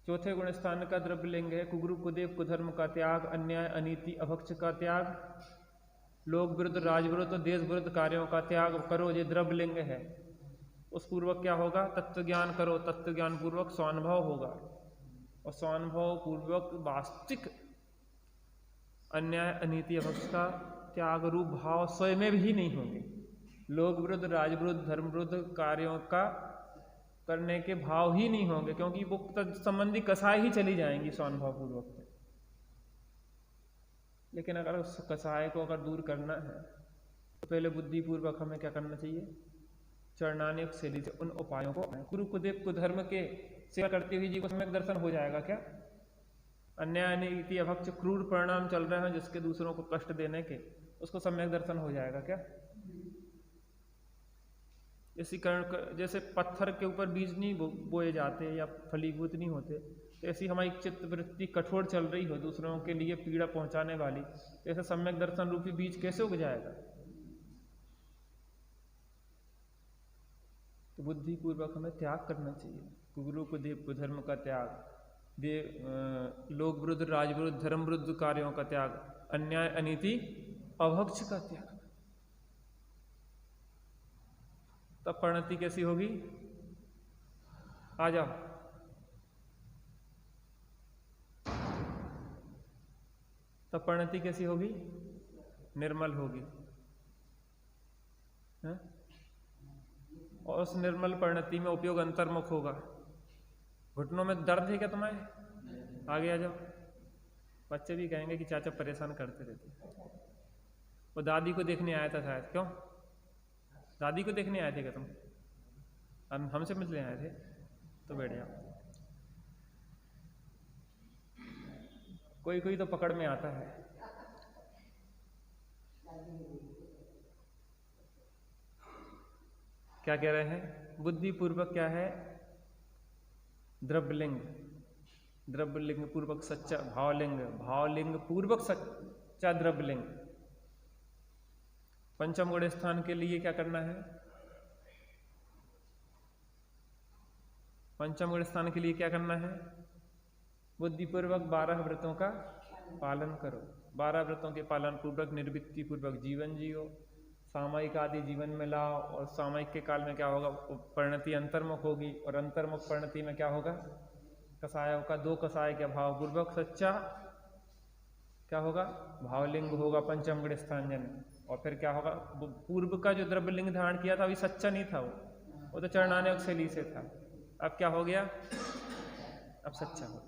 चौथे गुणस्थान का द्रव्यलिंग है कुगुरु कुदेव कुधर्म का त्याग, अन्याय अनीति अभक्ष का त्याग, लोक विरुद्ध राजविरुद्ध देश विरुद्ध कार्यों का त्याग करो, ये द्रव्यलिंग है। उस पूर्वक क्या होगा? तत्व ज्ञान करो, तत्व ज्ञान पूर्वक स्वानुभव होगा और स्वानुभव पूर्वक वास्तविक अन्याय अनीति अभक्ष का त्याग रूप भाव स्वयं में भी नहीं होंगे। लोक विरुद्ध राजविरुद्ध धर्म विरुद्ध कार्यों का करने के भाव ही नहीं होंगे, क्योंकि वो संबंधी कसाय ही चली जाएंगी स्वानुभव पूर्वक। लेकिन अगर उस कसाय को अगर दूर करना है तो पहले बुद्धिपूर्वक हमें क्या करना चाहिए? चरणानिक शैली से उन उपायों को गुरु कुदेव कुधर्म के सेवा करते हुए जी को सम्यक दर्शन हो जाएगा। क्या अन्याय नीति अभक्ष क्रूर परिणाम चल रहे हैं जिसके दूसरों को कष्ट देने के, उसको सम्यक दर्शन हो जाएगा। क्या इसी कारण जैसे पत्थर के ऊपर बीज नहीं बोए जाते या फलीभूत नहीं होते, तो ऐसी हमारी चित्त वृत्ति कठोर चल रही हो दूसरों के लिए पीड़ा पहुंचाने वाली, तो ऐसे सम्यक दर्शन रूपी बीज कैसे उग जाएगा? तो बुद्धिपूर्वक हमें त्याग करना चाहिए। गुरु को देव को धर्म का त्याग, लोक विरुद्ध राजविरुद्ध धर्म विरुद्ध कार्यों का त्याग, अन्याय अनीति अभक्ष का त्याग। तब परिणति कैसी होगी? आ जाओ। तब परिणति कैसी होगी? निर्मल होगी है? और उस निर्मल परिणति में उपयोग अंतर्मुख होगा। घुटनों में दर्द है क्या तुम्हारे? आगे आ जाओ। बच्चे भी कहेंगे कि चाचा परेशान करते रहते। वो दादी को देखने आया था शायद। क्यों दादी को देखने आए थे क्या तुम? हमसे मिलने आए थे? तो बैठ जाओ। कोई कोई तो पकड़ में आता है। क्या कह रहे हैं? बुद्धिपूर्वक क्या है? द्रव्यलिंग, द्रव्यलिंग पूर्वक सच्चा भावलिंग, भावलिंग पूर्वक सच्चा द्रव्यलिंग। पंचम गुण स्थान के लिए क्या करना है? पंचम गुण स्थान के लिए क्या करना है? बुद्धिपूर्वक 12 व्रतों का पालन करो। 12 व्रतों के पालन पूर्वक निर्वृत्ति पूर्वक जीवन जियो, सामयिक आदि जीवन में लाओ। और सामयिक के काल में क्या होगा? परिणति अंतर्मुख होगी, और अंतर्मुख परिणति में क्या होगा? कसायों का 2 कसाय के भाव पूर्वक सच्चा क्या होगा? भावलिंग होगा पंचम गुण स्थान जन। और फिर क्या होगा? पूर्व का जो द्रव्यलिंग धारण किया था अभी सच्चा नहीं था, वो तो चरणानिक शैली से था। अब क्या हो गया? अब सच्चा हो।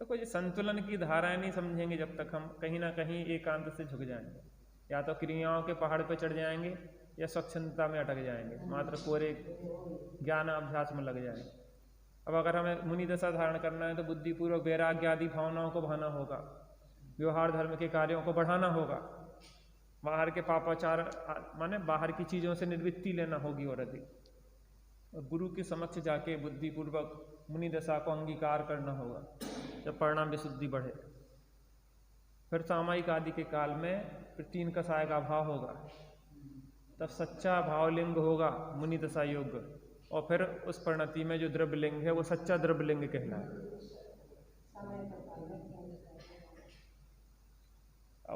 तो ये संतुलन की धाराएं नहीं समझेंगे जब तक हम कहीं ना कहीं एकांत से झुक जाएंगे, या तो क्रियाओं के पहाड़ पर चढ़ जाएंगे या स्वच्छंदता में अटक जाएंगे, मात्र कोरे ज्ञान अभ्यास में लग जाएंगे। अब अगर हमें मुनि दशा धारण करना है तो बुद्धिपूर्वक वैराग्य आदि भावनाओं को बहाना होगा, व्यवहार धर्म के कार्यों को बढ़ाना होगा, बाहर के पापाचार माने बाहर की चीज़ों से निवृत्ति लेना होगी और अधिक, और गुरु के समक्ष जाके बुद्धिपूर्वक मुनि दशा को अंगीकार करना होगा जब परिणाम विशुद्धि बढ़े। फिर सामायिक आदि के काल में फिर 3 कसाय का भाव होगा, तब सच्चा भावलिंग होगा मुनि दशा योग्य, और फिर उस परिणति में जो द्रव्यलिंग है वो सच्चा द्रव्यलिंग कहलाए।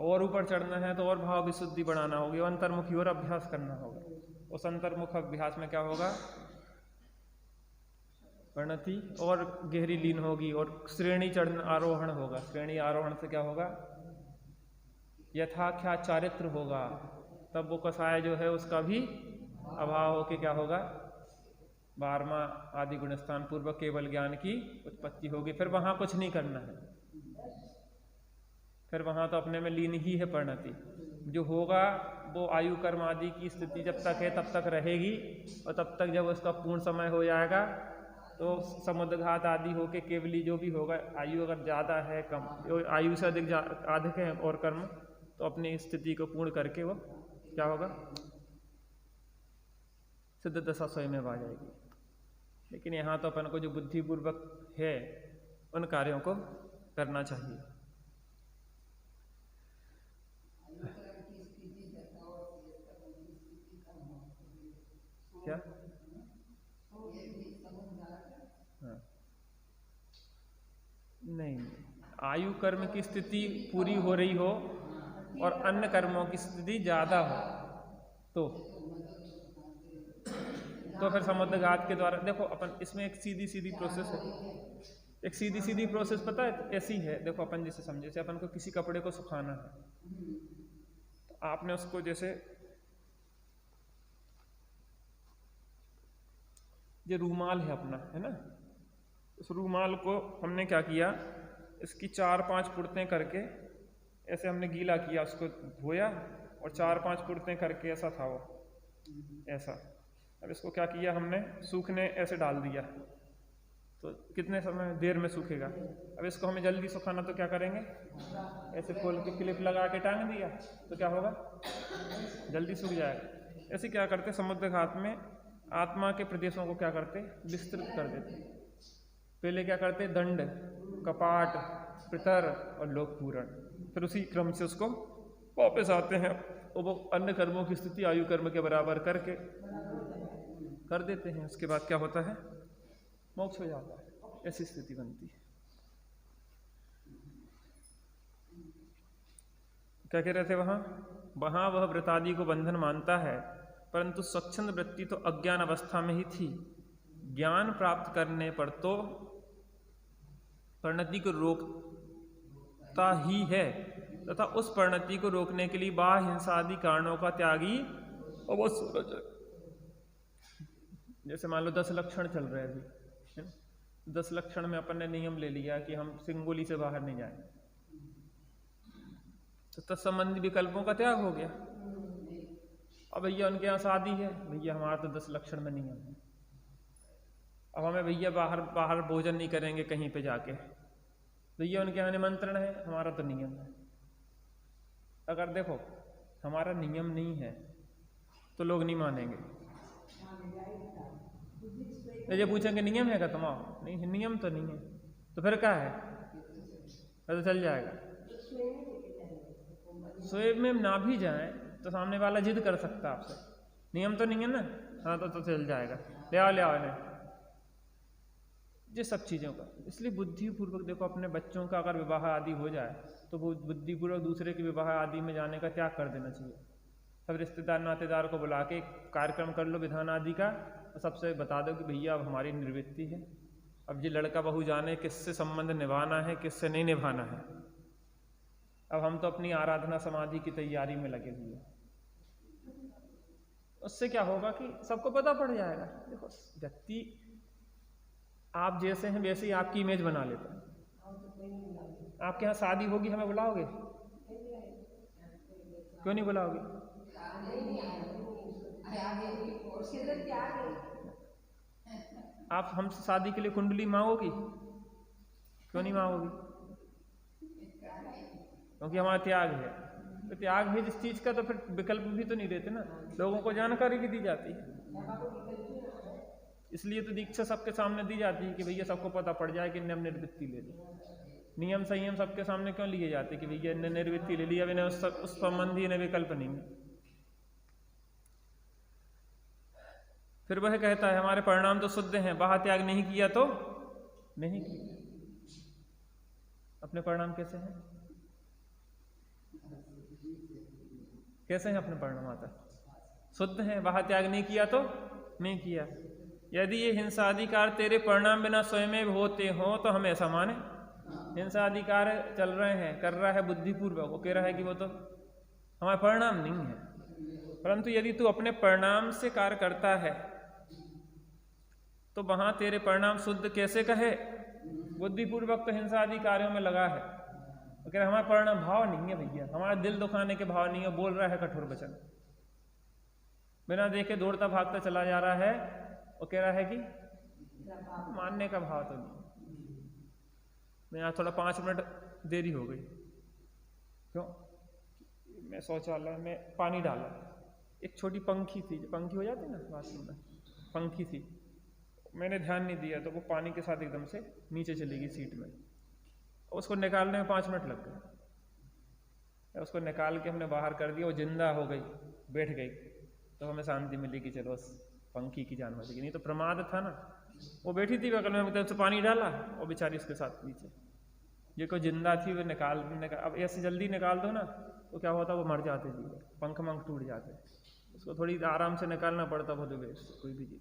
और ऊपर चढ़ना है तो और भाव विशुद्धि बढ़ाना होगी, और अंतर्मुखी और अभ्यास करना होगा। उस अंतर्मुख अभ्यास में क्या होगा, परिणति और गहरी लीन होगी, और श्रेणी चढ़ आरोहण होगा। श्रेणी आरोहण से क्या होगा, यथाख्या चारित्र होगा, तब वो कसाय जो है उसका भी अभाव होके क्या होगा, 12वां आदि गुणस्थान पूर्वक केवल ज्ञान की उत्पत्ति होगी। फिर वहां कुछ नहीं करना है, फिर वहां तो अपने में लीन ही है। परिणति जो होगा वो आयु कर्म आदि की स्थिति जब तक है तब तक रहेगी, और तब तक जब उसका पूर्ण समय हो जाएगा तो समुद्रघात आदि होके केवली जो भी होगा, आयु अगर ज़्यादा है कम, आयु से अधिक है और कर्म, तो अपनी स्थिति को पूर्ण करके वो क्या होगा, सिद्ध दशा स्वयं में आ जाएगी। लेकिन यहाँ तो अपन को जो बुद्धिपूर्वक है उन कार्यों को करना चाहिए। क्या? हाँ, नहीं, आयु कर्म की स्थिति पूरी हो रही हो और अन्य कर्मों की स्थिति ज्यादा हो तो फिर समुद्रघात के द्वारा देखो अपन इसमें एक सीधी सीधी प्रोसेस है। एक सीधी सीधी प्रोसेस पता है ऐसी है, देखो अपन जैसे समझे, जैसे अपन को किसी कपड़े को सुखाना है, तो आपने उसको जैसे ये रूमाल है अपना, है ना, उस रूमाल को हमने क्या किया, इसकी 4-5 पुर्तें करके ऐसे हमने गीला किया, उसको धोया और 4-5 पुर्तें करके ऐसा था वो ऐसा। अब इसको क्या किया हमने, सूखने ऐसे डाल दिया, तो कितने समय देर में सूखेगा। अब इसको हमें जल्दी सुखाना तो क्या करेंगे, ऐसे खोल के क्लिप लगा के टांग दिया तो क्या होगा, जल्दी सूख जाएगा। ऐसे क्या करते समुद्र घाट में आत्मा के प्रदेशों को क्या करते, विस्तृत कर देते। पहले क्या करते, दंड, कपाट, पितर और लोक पूरण, फिर उसी क्रम से उसको वापस आते हैं और वो अन्य कर्मों की स्थिति आयु कर्म के बराबर करके कर देते हैं। उसके बाद क्या होता है, मोक्ष हो जाता है, ऐसी स्थिति बनती है। क्या कह रहे थे वहां वह व्रतादि को बंधन मानता है, परंतु स्वच्छंद वृत्ति तो अज्ञान अवस्था में ही थी। ज्ञान प्राप्त करने पर तो परिणति को रोकता ही है, तथा उस परिणति को रोकने के लिए बाह्य हिंसा आदि कारणों का त्यागी अवश्य होना चाहिए। जैसे मान लो 10 लक्षण चल रहे हैं अभी, 10 लक्षण में अपन ने नियम ले लिया कि हम सिंगुली से बाहर नहीं जाएंगे, तो तत्संबंधी विकल्पों का त्याग हो गया। अब भैया उनके यहाँ शादी है, भैया हमारा तो 10 लक्षण में नियम है, अब हमें भैया बाहर भोजन नहीं करेंगे कहीं पे जाके, भैया उनके यहाँ निमंत्रण है, हमारा तो नियम है। अगर देखो हमारा नियम नहीं है तो लोग नहीं मानेंगे। तो ये पूछेंगे नियम है क्या तुम्हारा, नहीं नियम तो नहीं है, तो फिर क्या है, तो चल जाएगा। स्वयं में ना भी जाए तो सामने वाला जिद कर सकता है आपसे, नियम तो नहीं है ना, हाँ तो चल जाएगा, ले आओ इन्हें, ये सब चीज़ों का। इसलिए बुद्धिपूर्वक देखो, अपने बच्चों का अगर विवाह आदि हो जाए तो वो बुद्धिपूर्वक दूसरे के विवाह आदि में जाने का त्याग कर देना चाहिए। सब रिश्तेदार नातेदार को बुला के कार्यक्रम कर लो विधान आदि का, और सबसे बता दो कि भैया अब हमारी निवृत्ति है, अब ये लड़का बहू जाने किससे संबंध निभाना है किससे नहीं निभाना है। अब हम तो अपनी आराधना समाधि की तैयारी में लगे हुए हैं। उससे क्या होगा कि सबको पता पड़ जाएगा। देखो व्यक्ति आप जैसे हैं वैसे ही आपकी इमेज बना लेता है। आपके यहाँ शादी होगी, हमें बुलाओगे? क्यों नहीं बुलाओगे? आप हमसे शादी के लिए कुंडली मांगोगी? क्यों नहीं मांगोगी? क्योंकि हमारा त्याग है। तो त्याग है जिस चीज का, तो फिर विकल्प भी तो नहीं देते ना, लोगों को जानकारी भी दी जाती है। इसलिए तो दीक्षा सबके सामने दी जाती है कि भैया सबको पता पड़ जाए कि इन्हें निर्वृत्ति ले ली। नियम संयम सबके सामने क्यों लिए जाते कि भैया इन्हें निर्वृत्ति ले लिया, इन्हें उस संबंधी इन्हें विकल्प नहीं है। फिर वह कहता है हमारे परिणाम तो शुद्ध हैं, बाह्य त्याग नहीं किया तो नहीं किया। अपने परिणाम कैसे हैं? कैसे हैं अपने परिणाम? आता शुद्ध हैं, बाह्य त्याग नहीं किया तो नहीं किया। यदि ये हिंसाधिकार तेरे परिणाम बिना स्वयं होते हो तो हम ऐसा माने। हिंसाधिकार चल रहे हैं, कर रहा है बुद्धिपूर्वक, वो कह रहा है कि वो तो हमारा परिणाम नहीं है। परंतु यदि तू अपने परिणाम से कार्य करता है तो वहां तेरे परिणाम शुद्ध कैसे कहे? बुद्धिपूर्वक तो हिंसा आदि कार्यों में लगा है, वो कह रहा है हमारा परिणाम भाव नहीं है भैया, हमारा दिल दुखाने के भाव नहीं है। बोल रहा है कठोर वचन, बिना देखे दौड़ता भागता चला जा रहा है, वो कह रहा है कि मानने का भाव तो नहीं। मैं यहाँ थोड़ा 5 मिनट देरी हो गई, क्यों? मैं शौचालय में पानी डाला, एक छोटी पंखी थी, पंखी हो जाती है ना बाथरूम में, पंखी थी, मैंने ध्यान नहीं दिया तो वो पानी के साथ एकदम से नीचे चली गई सीट में। उसको निकालने में 5 मिनट लग गए। उसको निकाल के हमने बाहर कर दिया, वो जिंदा हो गई, बैठ गई, तो हमें शांति मिली कि चलो उस पंखी की जान बच गई। नहीं तो प्रमाद था ना, वो बैठी थी बगल में, एकदम से पानी डाला और बेचारी उसके साथ नीचे। ये कोई जिंदा थी, वो निकाल अब ऐसे जल्दी निकाल दो ना तो क्या होता, वो मर जाते जी, पंख मंख टूट जाते। उसको थोड़ी आराम से निकालना पड़ता वो वेस्ट कोई भी चीज।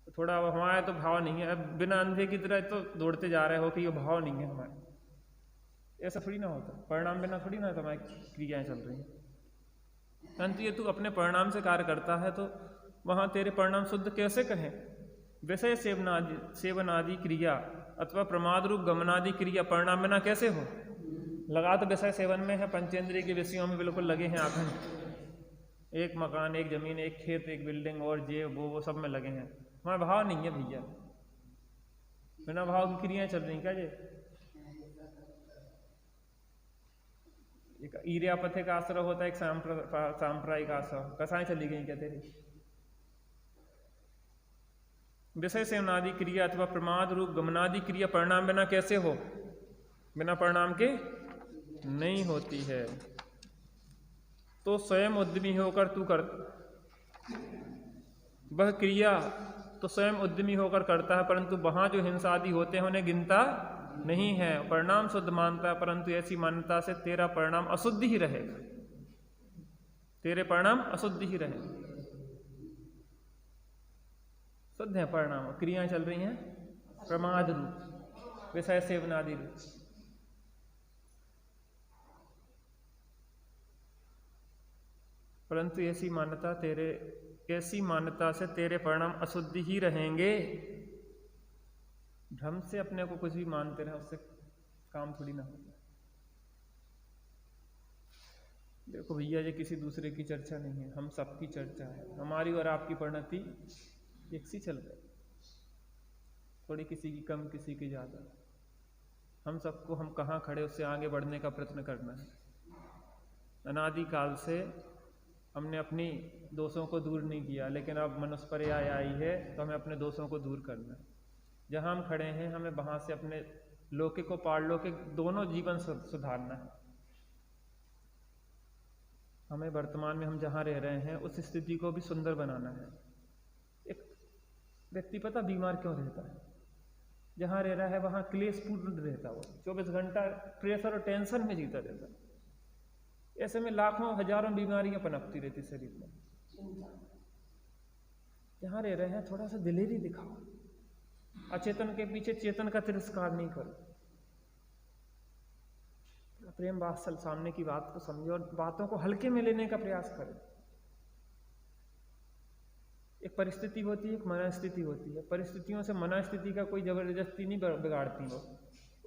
तो थोड़ा हमारा तो भाव नहीं है, अब बिना अंधे की तरह तो दौड़ते जा रहे हो कि ये भाव नहीं है हमारे, ऐसा थोड़ी ना होता। परिणाम बिना थोड़ी ना हमारी क्रियाएं चल रही हैं। परंतु ये तू अपने परिणाम से कार्य करता है तो वहां तेरे परिणाम शुद्ध कैसे कहें? विषय सेवनादि क्रिया अथवा प्रमाद रूप गमनादि क्रिया परिणाम बिना कैसे हो? लगा तो विषय सेवन में है, पंचेंद्रिय के विषयों में बिल्कुल लगे हैं आखंड, एक मकान, एक जमीन, एक खेत, एक बिल्डिंग और जे वो सब में लगे हैं। हमारा भाव नहीं है भैया, बिना भाव की क्रियाएं चल रही क्या? ये एक ईर्यापथे का आश्रय होता है, एक सांप्रायिक आश्रय, कसाएं चली गई क्या तेरी? विषय सेवनादि क्रिया अथवा प्रमाद रूप गमनादि क्रिया परिणाम बिना कैसे हो? बिना परिणाम के नहीं होती है। तो स्वयं उद्यमी होकर तू कर, वह क्रिया तो स्वयं उद्यमी होकर करता है, परंतु वहां जो हिंसा आदि होते हैं उन्हें गिनता नहीं है। परिणाम शुद्ध मानता है, परंतु ऐसी मान्यता से तेरा परिणाम अशुद्ध ही रहेगा, तेरे परिणाम अशुद्ध ही रहेंगे। शुद्ध है परिणाम, क्रियाएं चल रही हैं प्रमाद रूप, विषय सेवनादि रूप। परंतु ऐसी मान्यता से तेरे परिणाम अशुद्ध ही रहेंगे। भ्रम से अपने को कुछ भी मानते रहे, उससे काम थोड़ी ना होगा। देखो भैया, ये किसी दूसरे की चर्चा नहीं है, हम सबकी चर्चा है। हमारी और आपकी परिणति एक सी चल रही, थोड़ी किसी की कम किसी की ज्यादा। हम सबको हम कहाँ खड़े उससे आगे बढ़ने का प्रयत्न करना है। अनादिकाल से हमने अपनी दोषों को दूर नहीं किया, लेकिन अब मनुष्यपर्याय आई है तो हमें अपने दोषों को दूर करना है। जहाँ हम खड़े हैं हमें वहाँ से अपने लौकिक और पारलौकिक दोनों जीवन सुधारना है। हमें वर्तमान में हम जहाँ रह रहे हैं उस स्थिति को भी सुंदर बनाना है। एक व्यक्ति पता बीमार क्यों रहता है? जहाँ रह रहा है वहाँ क्लेशपूर्ण रहता, वो 24 घंटा प्रेशर और टेंशन में जीता रहता। ऐसे में लाखों हजारों बीमारियां पनपती रहती शरीर में। जहाँ रह रहे हैं थोड़ा सा दिलेरी दिखाओ, अचेतन के पीछे चेतन का तिरस्कार नहीं करो, प्रेम वात्सल सामने की बात को समझो और बातों को हल्के में लेने का प्रयास करो। एक परिस्थिति होती है, एक मनस्थिति होती है। परिस्थितियों से मनस्थिति का कोई जबरदस्ती नहीं बिगाड़ती हो,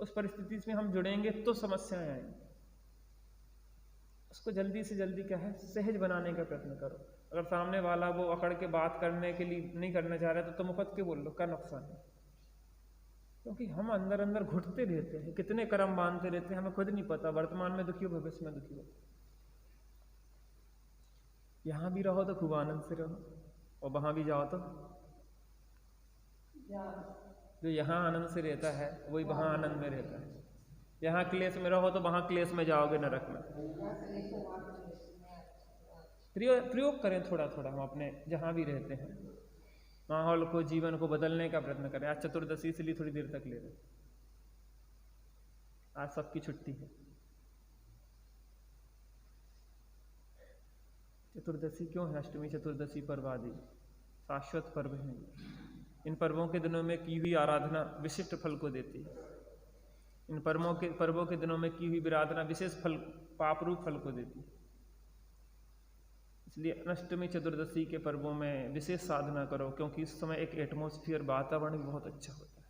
उस परिस्थिति में हम जुड़ेंगे तो समस्याएं आएंगी। उसको जल्दी से जल्दी क्या है, सहज बनाने का प्रयत्न करो। अगर सामने वाला वो अकड़ के बात करने के लिए नहीं करना चाह रहा है तो तुम उकड़ के बोल लो, क्या नुकसान है। क्योंकि हम अंदर अंदर घुटते रहते हैं, कितने कर्म बांधते रहते हैं, हमें खुद नहीं पता। वर्तमान में दुखी हो, भविष्य में दुखी हो। यहां भी रहो तो खूब आनंद से रहो, और वहां भी जाओ तो जो यहाँ आनंद से रहता है वही वहां आनंद में रहता है। यहाँ क्लेश में रहो तो वहां क्लेश में जाओगे, नरक में। प्रयोग करें थोड़ा थोड़ा हम अपने जहां भी रहते हैं, माहौल को, जीवन को बदलने का प्रयत्न करें। आज चतुर्दशी इसलिए थोड़ी देर तक ले रहे, आज सबकी छुट्टी है। चतुर्दशी क्यों है? अष्टमी, चतुर्दशी, पर्व आदि शाश्वत पर्व हैं। इन पर्वों के दिनों में की हुई आराधना विशिष्ट फल को देती है। इन पर्वों के दिनों में की हुई आराधना विशेष फल, पाप रूप फल को देती है। इसलिए अष्टमी, चतुर्दशी के पर्वों में विशेष साधना करो, क्योंकि इस समय एक एटमॉस्फेयर, वातावरण भी बहुत अच्छा होता है।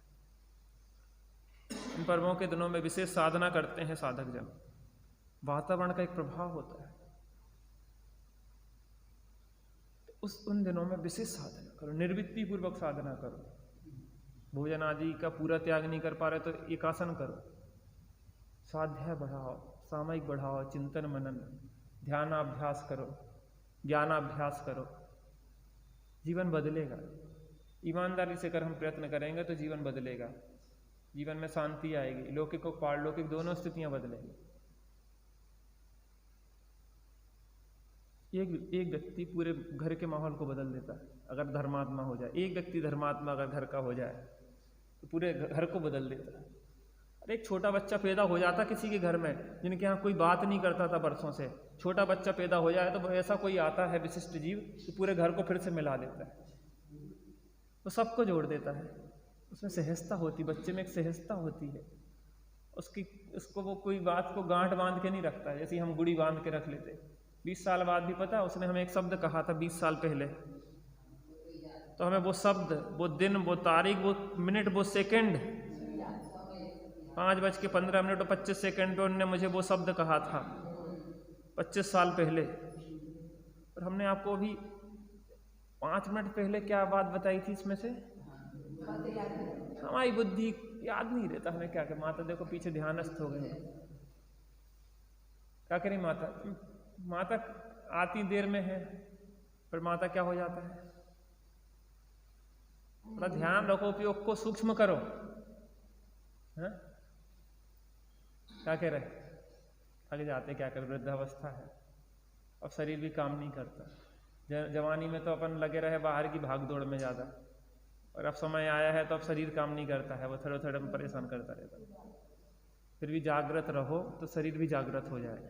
इन पर्वों के दिनों में विशेष साधना करते हैं साधक जन। वातावरण का एक प्रभाव होता है, उन दिनों में विशेष साधना करो, निर्वृत्ति पूर्वक साधना करो। भोजन आदि का पूरा त्याग नहीं कर पा रहे तो एकासन करो, स्वाध्याय बढ़ाओ, सामयिक बढ़ाओ, चिंतन मनन, ध्यानाभ्यास करो, ज्ञानाभ्यास करो। जीवन बदलेगा। ईमानदारी से अगर हम प्रयत्न करेंगे तो जीवन बदलेगा, जीवन में शांति आएगी, लौकिक और पारलौकिक दोनों स्थितियां बदलेंगी। एक व्यक्ति पूरे घर के माहौल को बदल देता है अगर धर्मात्मा हो जाए। एक व्यक्ति धर्मात्मा अगर घर का हो जाए तो पूरे घर को बदल देता है। अरे एक छोटा बच्चा पैदा हो जाता किसी के घर में जिनके यहाँ कोई बात नहीं करता था बरसों से, छोटा बच्चा पैदा हो जाए तो ऐसा कोई आता है विशिष्ट जीव तो पूरे घर को फिर से मिला देता है, तो सबको जोड़ देता है। उसमें सहजता होती, बच्चे में एक सहजता होती है। उसको वो कोई बात को गांठ बांध के नहीं रखता है, जैसे हम गुड़ी बांध के रख लेते। 20 साल बाद भी पता उसने हमें एक शब्द कहा था 20 साल पहले, तो हमें वो शब्द, वो दिन, वो तारीख, वो मिनट, वो सेकंड, 5:15 और 25 सेकंड पे उन्होंने मुझे वो शब्द कहा था 25 साल पहले। और हमने आपको अभी 5 मिनट पहले क्या बात बताई थी इसमें से? हमारी बुद्धि याद नहीं रहता हमें क्या कर। माता देखो पीछे ध्यानस्थ हो गए, क्या करें माता? माता आती देर में है, पर माता क्या हो जाता है? थोड़ा ध्यान रखो, उपयोग को सूक्ष्म करो। है? क्या कह रहे? आगे जाते क्या कर, वृद्धावस्था है, अब शरीर भी काम नहीं करता। जवानी में तो अपन लगे रहे बाहर की भाग दौड़ में ज़्यादा, और अब समय आया है तो अब शरीर काम नहीं करता है, वो थोड़े थोड़े में परेशान करता रहता है। फिर भी जागृत रहो तो शरीर भी जागृत हो जाएगा।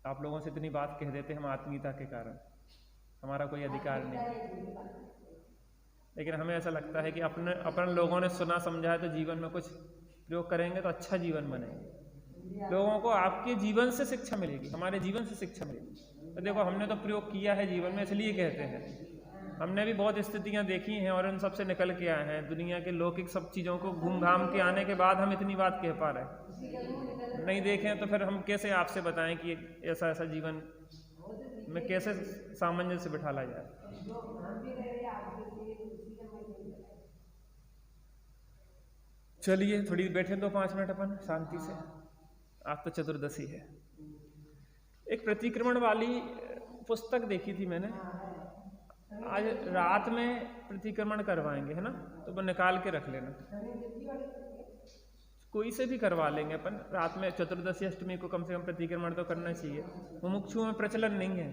आप लोगों से इतनी बात कह देते हम आत्मीयता के कारण, हमारा कोई अधिकार नहीं, लेकिन हमें ऐसा लगता है कि अपन लोगों ने सुना समझा है तो जीवन में कुछ प्रयोग करेंगे तो अच्छा जीवन बनेगा। लोगों को आपके जीवन से शिक्षा मिलेगी, हमारे जीवन से शिक्षा मिलेगी। तो देखो हमने तो प्रयोग किया है जीवन में, इसलिए कहते हैं। हमने भी बहुत स्थितियां देखी हैं और इन सब से निकल के आए हैं। दुनिया के लौकिक सब चीज़ों को घूम घाम के आने के बाद हम इतनी बात कह पा रहे हैं। नहीं देखें तो फिर हम कैसे आपसे बताएं कि ऐसा ऐसा जीवन में कैसे सामंजस्य बिठाला जाए। चलिए थोड़ी बैठे 2-5 मिनट अपन शांति से। आज तो चतुर्दशी है। एक प्रतिक्रमण वाली पुस्तक देखी थी मैंने, आज रात में प्रतिक्रमण करवाएंगे, है ना? तो वो निकाल के रख लेना, कोई से भी करवा लेंगे अपन रात में। चतुर्दशी अष्टमी को कम से कम प्रतिक्रमण तो करना चाहिए। मुमुक्षुओं में प्रचलन नहीं है,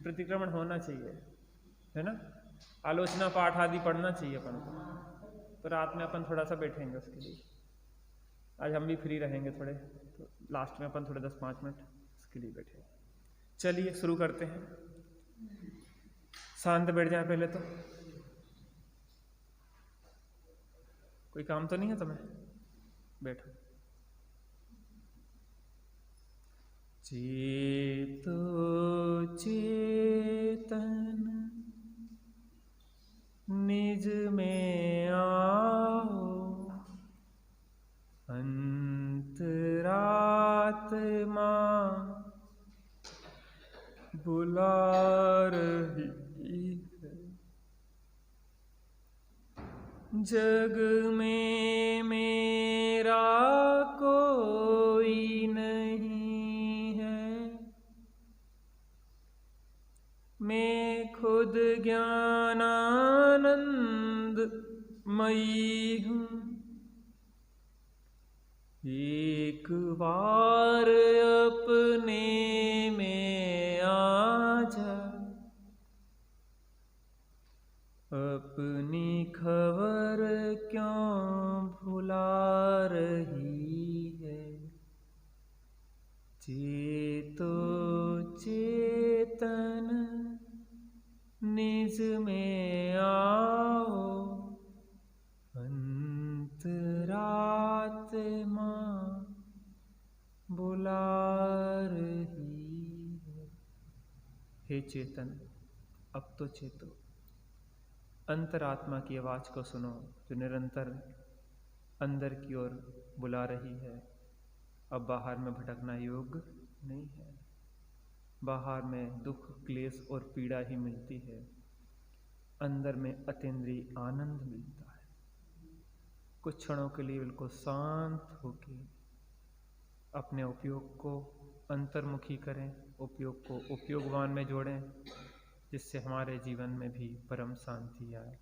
प्रतिक्रमण होना चाहिए, है ना? आलोचना पाठ आदि पढ़ना चाहिए अपन को। तो रात में अपन थोड़ा सा बैठेंगे उसके लिए। आज हम भी फ्री रहेंगे थोड़े, तो लास्ट में अपन थोड़े 10-5 मिनट उसके लिए बैठे। चलिए शुरू करते हैं। शांत बैठ जाए पहले तो। कोई काम तो नहीं है तुम्हें? बैठो। चेतो चेतन निज में आ अंतरात्मा बुला रही है। जग में मेरा कोई नहीं है, मैं खुद ज्ञानानंद मई हूँ। एक बार अपने में आ जा, अपनी खबर क्यों भुला रही है। चेतो चेतन निज में आओ, अंतरात्मा बुला रही है। हे चेतन, अब तो चेतो, अंतरात्मा की आवाज़ को सुनो जो निरंतर अंदर की ओर बुला रही है। अब बाहर में भटकना योग्य नहीं है। बाहर में दुख, क्लेश और पीड़ा ही मिलती है, अंदर में अतीन्द्रिय आनंद मिलता है। कुछ क्षणों के लिए बिल्कुल शांत होके अपने उपयोग को अंतर्मुखी करें, उपयोग को उपयोगवान में जोड़ें, जिससे हमारे जीवन में भी परम शांति आए।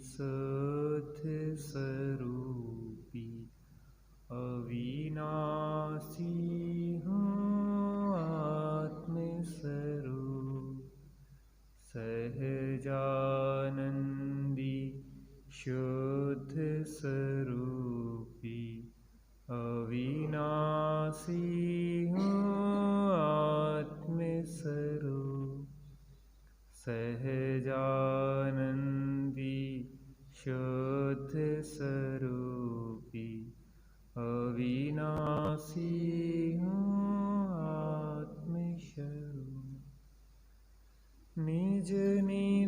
शुद्ध स्वरूपी अविनाशी हूँ आत्मस्वरूप। सहजानंदी शुद्ध स्वरूपी अविनाशी हूँ आत्मस्वरूप। सहजानंदी शुद्ध स्वरूपी अविनाशी हूँ आत्मस्वरूप। निज निज